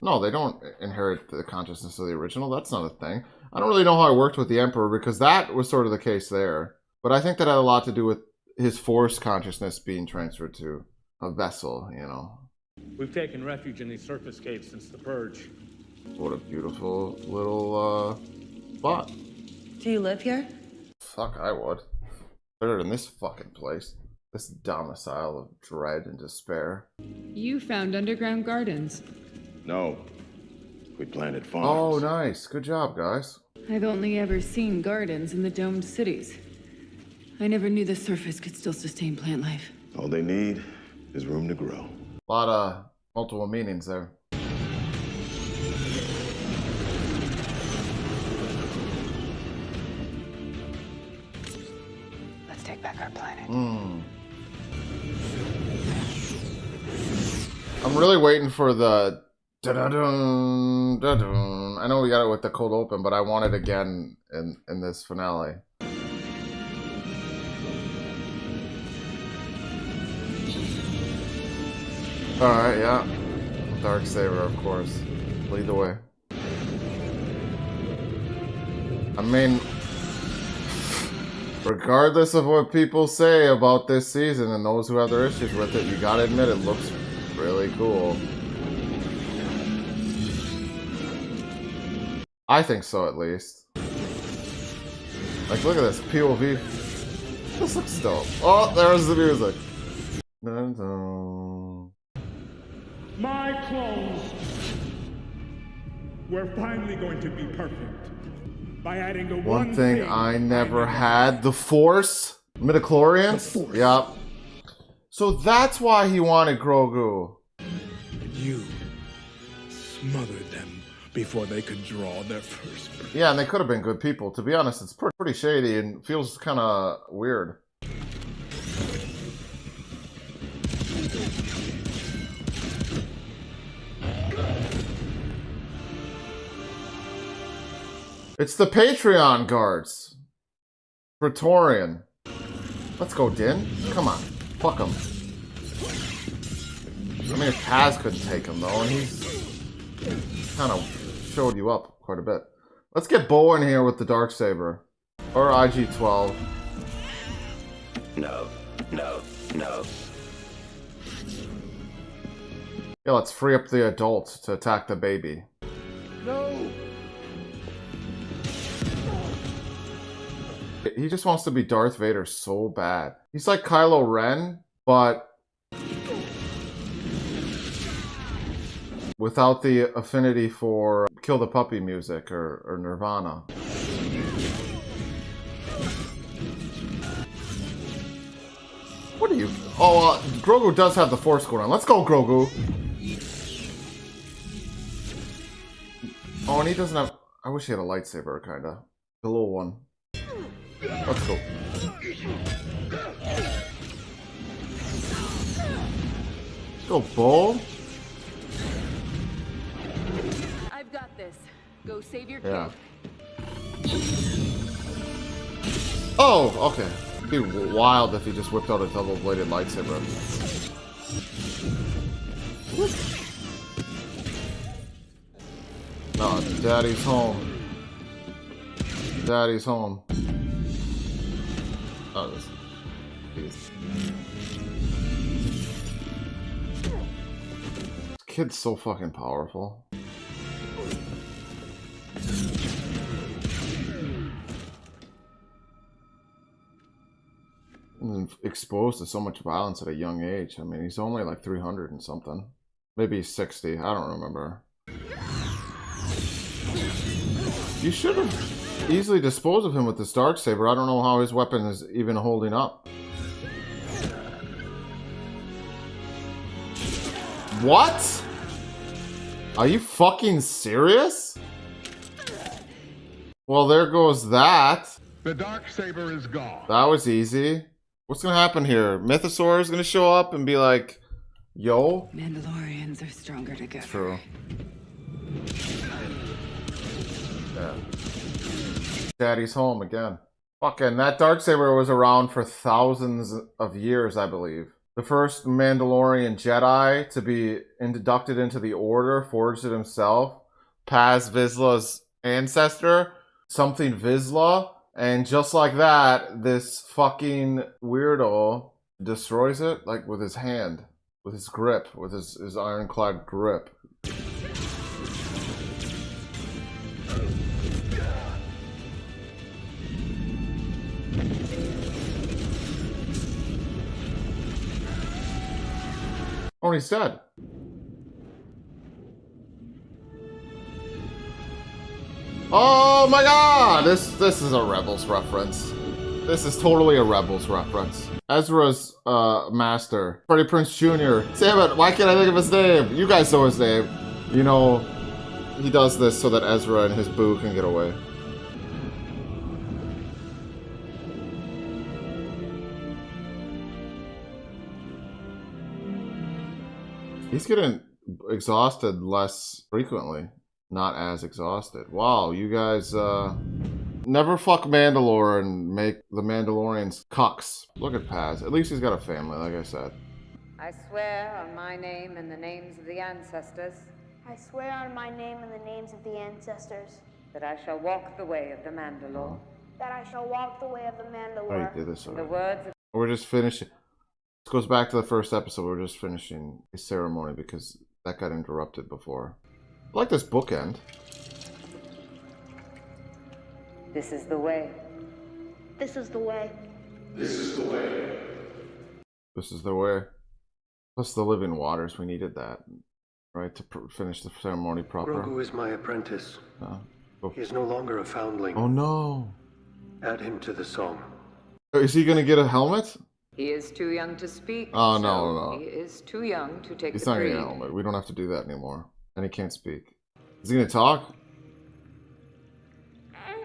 No, they don't inherit the consciousness of the original. That's not a thing. I don't really know how it worked with the Emperor, because that was sort of the case there. But I think that had a lot to do with his Force consciousness being transferred to a vessel, you know. We've taken refuge in these surface caves since the Purge. What a beautiful little spot. Do you live here? Fuck, I would. Better than this fucking place. This domicile of dread and despair. You found underground gardens. No. We planted farms. Oh, nice. Good job, guys. I've only ever seen gardens in the domed cities. I never knew the surface could still sustain plant life. All they need is room to grow. A lot of multiple meanings there. Let's take back our planet. I'm really waiting for the da-da-dun, da-dun. I know we got it with the cold open, but I want it again in this finale. Alright, yeah. Darksaber, of course. Lead the way. I mean, regardless of what people say about this season and those who have their issues with it, you gotta admit it looks really cool. I think so, at least. Like, look at this POV. This looks dope. Oh, there's the music. Dun, dun. My clones! We're finally going to be perfect. By adding the one thing I never had, the Force. Midichlorians? Yep. So that's why he wanted Grogu. You smothered them before they could draw their first breath. Yeah, and they could have been good people. To be honest, it's pretty shady and feels kind of weird. It's the Patreon guards. Praetorian. Let's go, Din. Come on. Fuck him. I mean, if Kaz couldn't take him, though, and he's kind of showed you up quite a bit. Let's get Bo in here with the Darksaber. Or IG-12. No, no, no. Yeah, let's free up the adult to attack the baby. No! He just wants to be Darth Vader so bad. He's like Kylo Ren, but without the affinity for Kill the Puppy music or Nirvana. What are you? Oh, Grogu does have the Force going on. Let's go, Grogu. Oh, and he doesn't have... I wish he had a lightsaber, kinda. The little one. Let's go. Go, Bull. I've got this. Go save your Yeah. kid. Oh, okay. It'd be wild if he just whipped out a double-bladed lightsaber. No, Daddy's home. Daddy's home. Oh, this. This kid's so fucking powerful. And exposed to so much violence at a young age. I mean, he's only like 300 and something. Maybe 60. I don't remember. You should have easily disposed of him with this Darksaber. I don't know how his weapon is even holding up. What? Are you fucking serious? Well, there goes that. The Darksaber is gone. That was easy. What's gonna happen here? Mythosaur is gonna show up and be like, yo? Mandalorians are stronger together. True. Yeah. Daddy's home again. Fucking, that Darksaber was around for thousands of years, I believe. The first Mandalorian Jedi to be inducted into the Order forged it himself. Paz Vizsla's ancestor. Something Vizsla. And just like that, this fucking weirdo destroys it, like with his hand. With his grip. With his ironclad grip. Oh, he's dead. Oh my god! This is a Rebels reference. This is totally a Rebels reference. Ezra's master, Freddie Prinze Jr. Damn it, why can't I think of his name? You guys know his name. You know, he does this so that Ezra and his boo can get away. He's getting exhausted less frequently. Not as exhausted. Wow, you guys, never fuck Mandalore and make the Mandalorians cucks. Look at Paz. At least he's got a family, like I said. I swear on my name and the names of the ancestors I swear on my name and the names of the ancestors that I shall walk the way of the Mandalore. that I shall walk the way of the Oh, Mandalore. you did this The already. words of We're just finishing. This goes back to the first episode. We're just finishing a ceremony because that got interrupted before. I like this bookend. this is the way. This is the way. This is the way. This is the way. Plus the living waters. We needed that, right, to finish the ceremony proper. Grogu is my apprentice. Oh. He is no longer a foundling. Oh no. Add him to the song. Is he gonna get a helmet? He is too young to speak. Oh, so no. He is too young to take He's the not gonna creed. get a helmet. We don't have to do that anymore. And he can't speak. Is he gonna talk?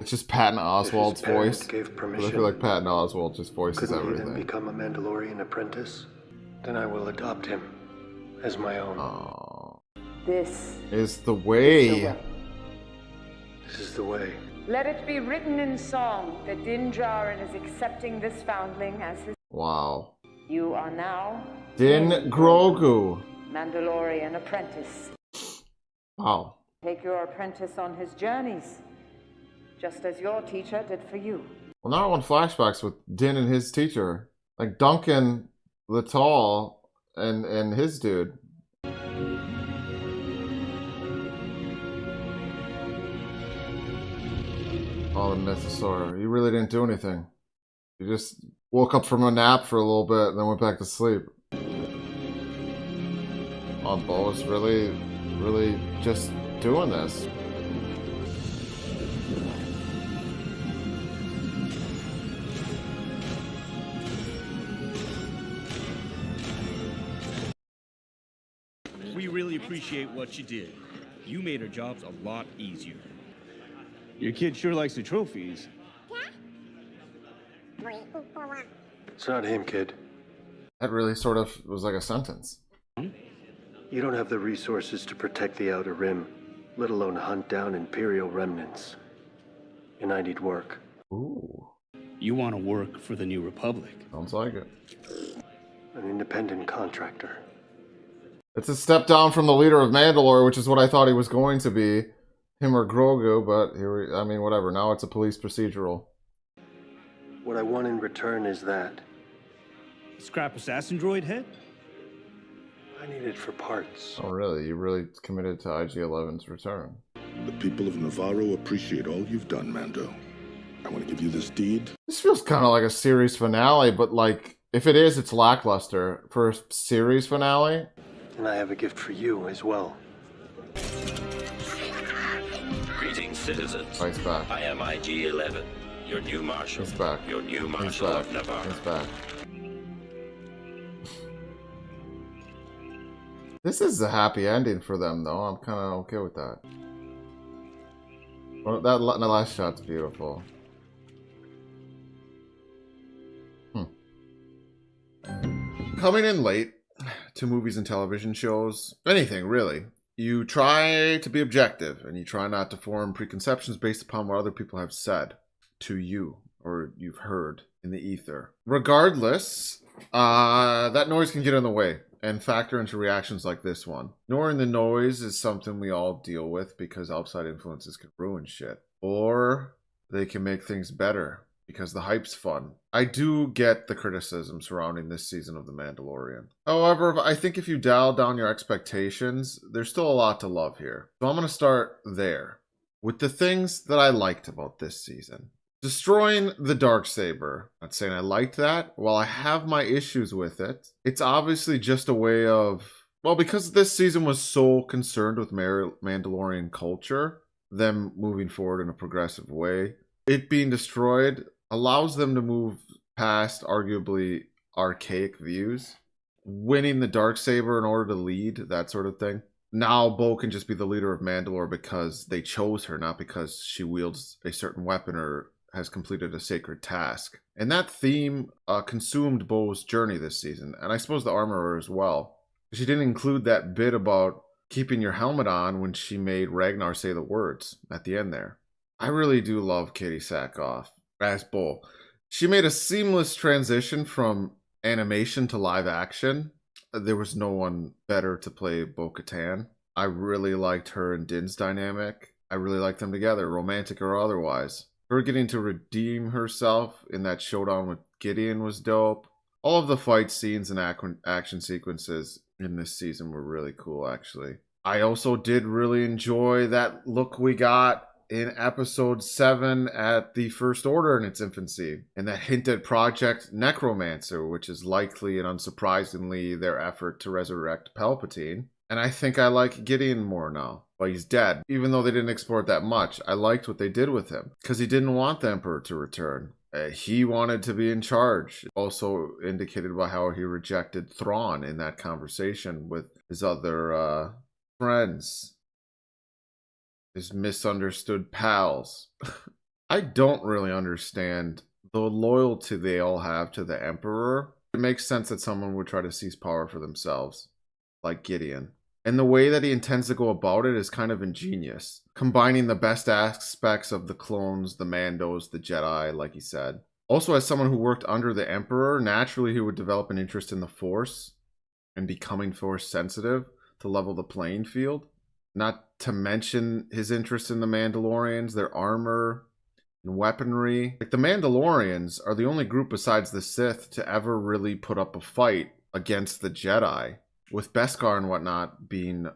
It's just Patton Oswalt's voice. Gave But I feel like Patton Oswalt just voices Couldn't he then everything. become a Mandalorian apprentice? Then I will adopt him as my own. Oh. This Is the way. This is the way. Let it be written in song that Din Djarin is accepting this foundling as his. Wow. You are now Din Grogu. Mandalorian apprentice. Wow. Take your apprentice on his journeys, just as your teacher did for you. Well, now I want flashbacks with Din and his teacher. Like Duncan the Tall and his dude. Oh, the Mythosaur. He really didn't do anything. He just woke up from a nap for a little bit and then went back to sleep. Oh, Bose, really? really just doing this. We really appreciate what you did. You made our jobs a lot easier. Your kid sure likes the trophies. It's not him, kid. That really sort of was like a sentence. You don't have the resources to protect the Outer Rim, let alone hunt down Imperial remnants. And I need work. Ooh. You want to work for the New Republic. Sounds like it. An independent contractor. It's a step down from the leader of Mandalore, which is what I thought he was going to be. Him or Grogu, but I mean, whatever. Now it's a police procedural. What I want in return is that. Scrap assassin droid head? I need it for parts. Oh, really? You really committed to IG-11's return? The people of Navarro appreciate all you've done, Mando. I want to give you this deed. This feels kind of like a series finale, but like, if it is, it's lackluster. For a series finale? And I have a gift for you as well. Greetings, citizens. Oh, he's back. I am IG-11, your new marshal. He's back. Your new marshal of Navarro. He's back. This is a happy ending for them, though. I'm kind of okay with that. Well, that last shot's beautiful. Coming in late to movies and television shows, anything really, you try to be objective and you try not to form preconceptions based upon what other people have said to you or you've heard in the ether. Regardless, that noise can get in the way and factor into reactions like this one. Ignoring the noise is something we all deal with because outside influences can ruin shit. Or they can make things better because the hype's fun. I do get the criticism surrounding this season of The Mandalorian. However, I think if you dial down your expectations, there's still a lot to love here. So I'm going to start there with the things that I liked about this season. Destroying the Darksaber. Not saying I liked that. While I have my issues with it, it's obviously just a way of... Well, because this season was so concerned with Mandalorian culture, them moving forward in a progressive way, it being destroyed allows them to move past arguably archaic views. Winning the Darksaber in order to lead, that sort of thing. Now Bo can just be the leader of Mandalore because they chose her, not because she wields a certain weapon or has completed a sacred task. And that theme consumed Bo's journey this season, and I suppose the Armorer as well. She didn't include that bit about keeping your helmet on when she made Ragnar say the words at the end there. I really do love Katie Sackhoff as Bo. She made a seamless transition from animation to live action. There was no one better to play Bo-Katan. I really liked her and Din's dynamic. I really liked them together, romantic or otherwise. Her getting to redeem herself in that showdown with Gideon was dope. All of the fight scenes and action sequences in this season were really cool, actually. I also did really enjoy that look we got in episode 7 at the First Order in its infancy, and that hint at Project Necromancer, which is likely and unsurprisingly their effort to resurrect Palpatine. And I think I like Gideon more now. But he's dead. Even though they didn't explore it that much, I liked what they did with him. Because he didn't want the Emperor to return. He wanted to be in charge. Also indicated by how he rejected Thrawn in that conversation with his other friends. His misunderstood pals. I don't really understand the loyalty they all have to the Emperor. It makes sense that someone would try to seize power for themselves. Like Gideon. And the way that he intends to go about it is kind of ingenious. Combining the best aspects of the clones, the Mandos, the Jedi, like he said. Also, as someone who worked under the Emperor, naturally he would develop an interest in the Force and becoming Force sensitive to level the playing field. Not to mention his interest in the Mandalorians, their armor and weaponry. Like, the Mandalorians are the only group besides the Sith to ever really put up a fight against the Jedi. With Beskar and whatnot being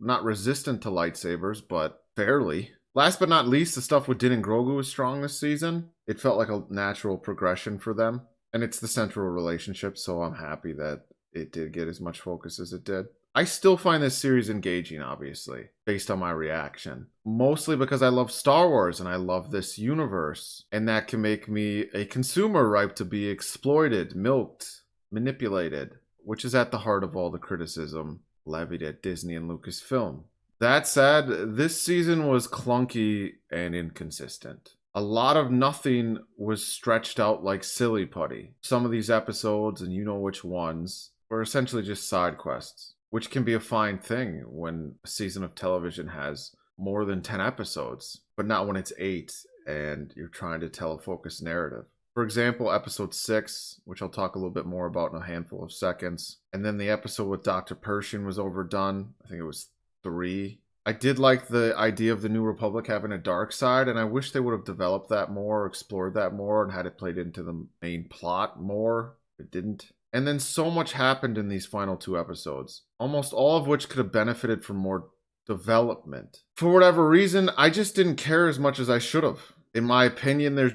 not resistant to lightsabers, but fairly. Last but not least, the stuff with Din and Grogu was strong this season. It felt like a natural progression for them. And it's the central relationship, so I'm happy that it did get as much focus as it did. I still find this series engaging, obviously, based on my reaction. Mostly because I love Star Wars and I love this universe. And that can make me a consumer ripe to be exploited, milked, manipulated, which is at the heart of all the criticism levied at Disney and Lucasfilm. That said, this season was clunky and inconsistent. A lot of nothing was stretched out like silly putty. Some of these episodes, and you know which ones, were essentially just side quests, which can be a fine thing when a season of television has more than 10 episodes, but not when it's 8 and you're trying to tell a focused narrative. For example, episode 6, which I'll talk a little bit more about in a handful of seconds, and then the episode with Dr. Pershing was overdone. I think it was 3. I did like the idea of the New Republic having a dark side, and I wish they would have developed that more, explored that more, and had it played into the main plot more. It didn't. And then so much happened in these final 2 episodes, almost all of which could have benefited from more development. For whatever reason, I just didn't care as much as I should have. In my opinion, there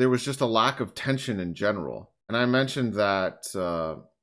was just a lack of tension in general. And I mentioned that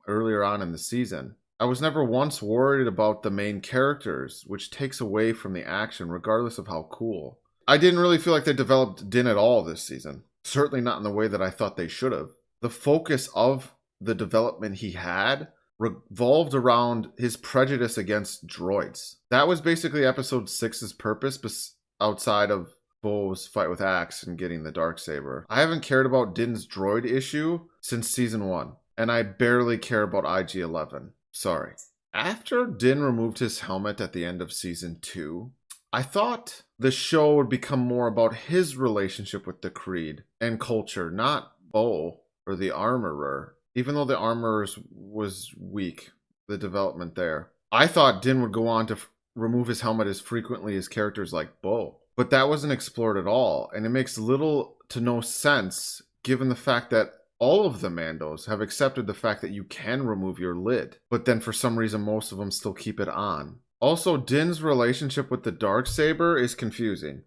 earlier on in the season. I was never once worried about the main characters, which takes away from the action, regardless of how cool. I didn't really feel like they developed Din at all this season. Certainly not in the way that I thought they should have. The focus of the development he had revolved around his prejudice against droids. That was basically episode 6's purpose, outside of Bo's fight with Axe and getting the Darksaber. I haven't cared about Din's droid issue since season 1, and I barely care about IG-11. Sorry. After Din removed his helmet at the end of season 2, I thought the show would become more about his relationship with the Creed and culture, not Bo or the Armorer. Even though the Armorer was weak, the development there. I thought Din would go on to remove his helmet as frequently as characters like Bo. But that wasn't explored at all, and it makes little to no sense given the fact that all of the Mandos have accepted the fact that you can remove your lid, but then for some reason most of them still keep it on. Also, Din's relationship with the Darksaber is confusing,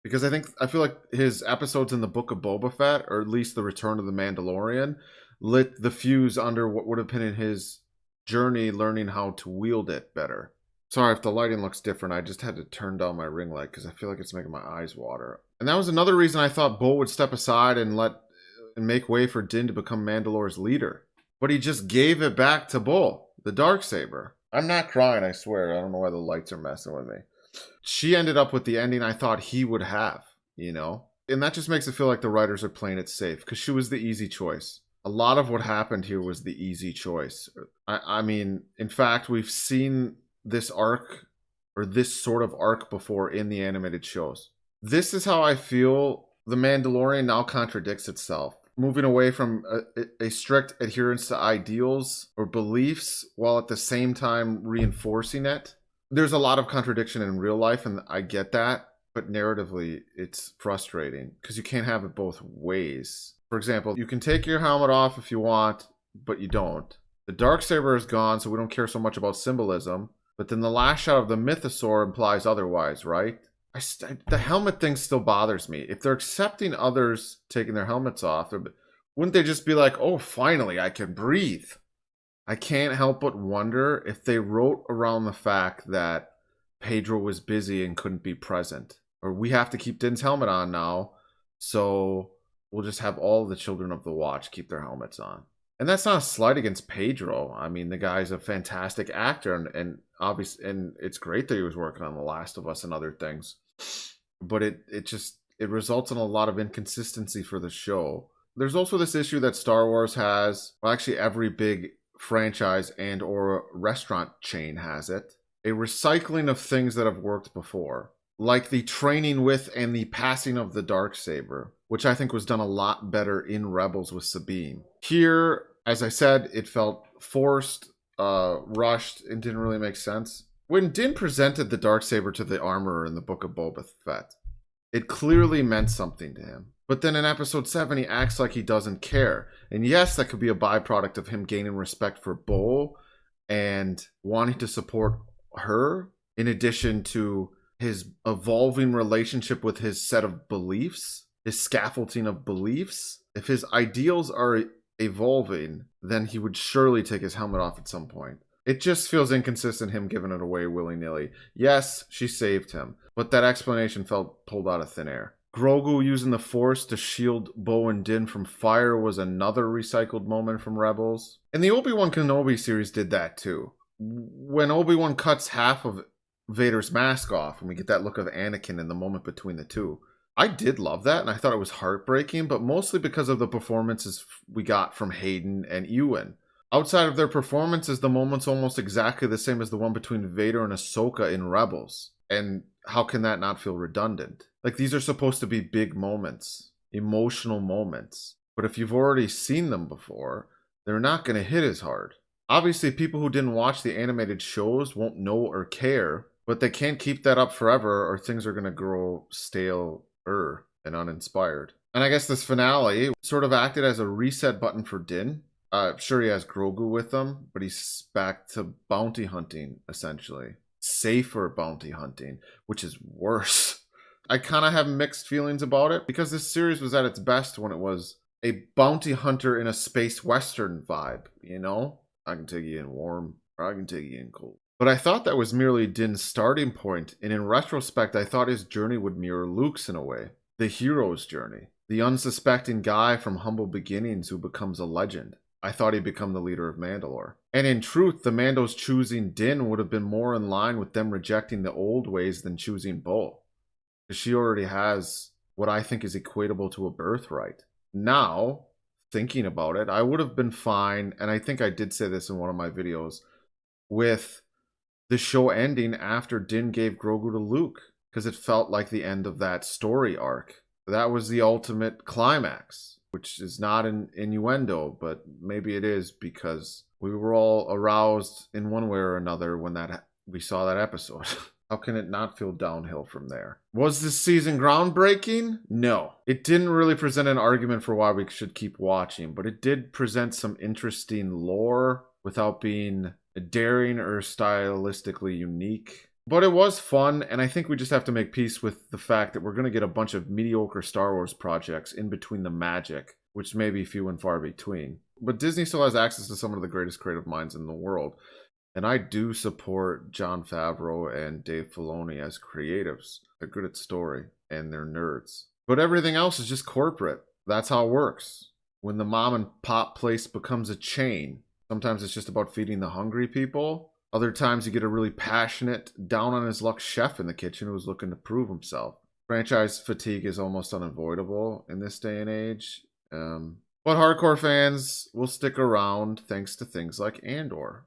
because I feel like his episodes in the Book of Boba Fett, or at least the Return of the Mandalorian, lit the fuse under what would have been in his journey learning how to wield it better. Sorry if the lighting looks different, I just had to turn down my ring light because I feel like it's making my eyes water. And that was another reason I thought Bo would step aside and make way for Din to become Mandalore's leader. But he just gave it back to Bo, the Darksaber. I'm not crying, I swear. I don't know why the lights are messing with me. She ended up with the ending I thought he would have, you know? And that just makes it feel like the writers are playing it safe, because she was the easy choice. A lot of what happened here was the easy choice. I mean, in fact, we've seen this arc, or this sort of arc, before in the animated shows. This is how I feel The Mandalorian now contradicts itself, moving away from a strict adherence to ideals or beliefs while at the same time reinforcing it. There's a lot of contradiction in real life, and I get that, but narratively it's frustrating because you can't have it both ways. For example, you can take your helmet off if you want, but you don't. The Darksaber is gone, so we don't care so much about symbolism, but then the last shot of the Mythosaur implies otherwise, right? The helmet thing still bothers me. If they're accepting others taking their helmets off, wouldn't they just be like, oh, finally, I can breathe? I can't help but wonder if they wrote around the fact that Pedro was busy and couldn't be present. Or we have to keep Din's helmet on now, so we'll just have all the Children of the Watch keep their helmets on. And that's not a slight against Pedro. I mean, the guy's a fantastic actor, and it's great that he was working on The Last of Us and other things. But it results in a lot of inconsistency for the show. There's also this issue that Star Wars has, well, actually every big franchise and or restaurant chain has it, a recycling of things that have worked before, like the training with and the passing of the Darksaber, which I think was done a lot better in Rebels with Sabine. Here, as I said, it felt forced, rushed, and didn't really make sense. When Din presented the Darksaber to the Armorer in the Book of Boba Fett, it clearly meant something to him. But then in episode 7, he acts like he doesn't care. And yes, that could be a byproduct of him gaining respect for Bo and wanting to support her, in addition to his evolving relationship with his set of beliefs, his scaffolding of beliefs. If his ideals are evolving, then he would surely take his helmet off at some point. It just feels inconsistent him giving it away willy-nilly. Yes, she saved him, but that explanation felt pulled out of thin air. Grogu using the Force to shield Bo and Din from fire was another recycled moment from Rebels. And the Obi-Wan Kenobi series did that too. When Obi-Wan cuts half of Vader's mask off and we get that look of Anakin in the moment between the two, I did love that, and I thought it was heartbreaking, but mostly because of the performances we got from Hayden and Ewan. Outside of their performances, the moment's almost exactly the same as the one between Vader and Ahsoka in Rebels. And how can that not feel redundant? Like, these are supposed to be big moments, emotional moments. But if you've already seen them before, they're not going to hit as hard. Obviously, people who didn't watch the animated shows won't know or care, but they can't keep that up forever or things are going to grow stale and uninspired. And I guess this finale sort of acted as a reset button for Din. Sure, he has Grogu with him, but he's back to bounty hunting, essentially. Safer bounty hunting, which is worse. I kind of have mixed feelings about it because this series was at its best when it was a bounty hunter in a space western vibe, you know? I can take you in warm, or I can take you in cold. But I thought that was merely Din's starting point, and in retrospect, I thought his journey would mirror Luke's in a way. The hero's journey. The unsuspecting guy from humble beginnings who becomes a legend. I thought he'd become the leader of Mandalore. And in truth, the Mandos choosing Din would have been more in line with them rejecting the old ways than choosing Bo. Because she already has what I think is equatable to a birthright. Now, thinking about it, I would have been fine, and I think I did say this in one of my videos, with the show ending after Din gave Grogu to Luke, because it felt like the end of that story arc. That was the ultimate climax, which is not an innuendo, but maybe it is because we were all aroused in one way or another when we saw that episode. How can it not feel downhill from there? Was this season groundbreaking? No. It didn't really present an argument for why we should keep watching, but it did present some interesting lore without being daring or stylistically unique. But it was fun, and I think we just have to make peace with the fact that we're going to get a bunch of mediocre Star Wars projects in between the magic, which may be few and far between. But Disney still has access to some of the greatest creative minds in the world. And I do support Jon Favreau and Dave Filoni as creatives. They're good at story, and they're nerds. But everything else is just corporate. That's how it works. When the mom and pop place becomes a chain, sometimes it's just about feeding the hungry people. Other times you get a really passionate, down-on-his-luck chef in the kitchen who's looking to prove himself. Franchise fatigue is almost unavoidable in this day and age. But hardcore fans will stick around thanks to things like Andor.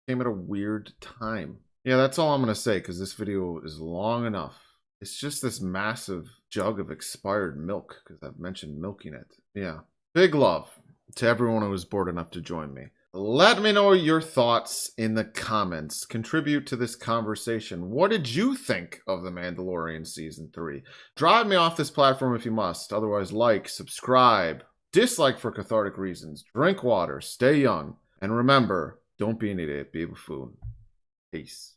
Came at a weird time. Yeah, that's all I'm going to say because this video is long enough. It's just this massive jug of expired milk because I've mentioned milking it. Yeah. Big love to everyone who was bored enough to join me. Let me know your thoughts in the comments. Contribute to this conversation. What did you think of The Mandalorian Season 3? Drive me off this platform if you must. Otherwise, like, subscribe, dislike for cathartic reasons, drink water, stay young, and remember, don't be an idiot, be a buffoon. Peace.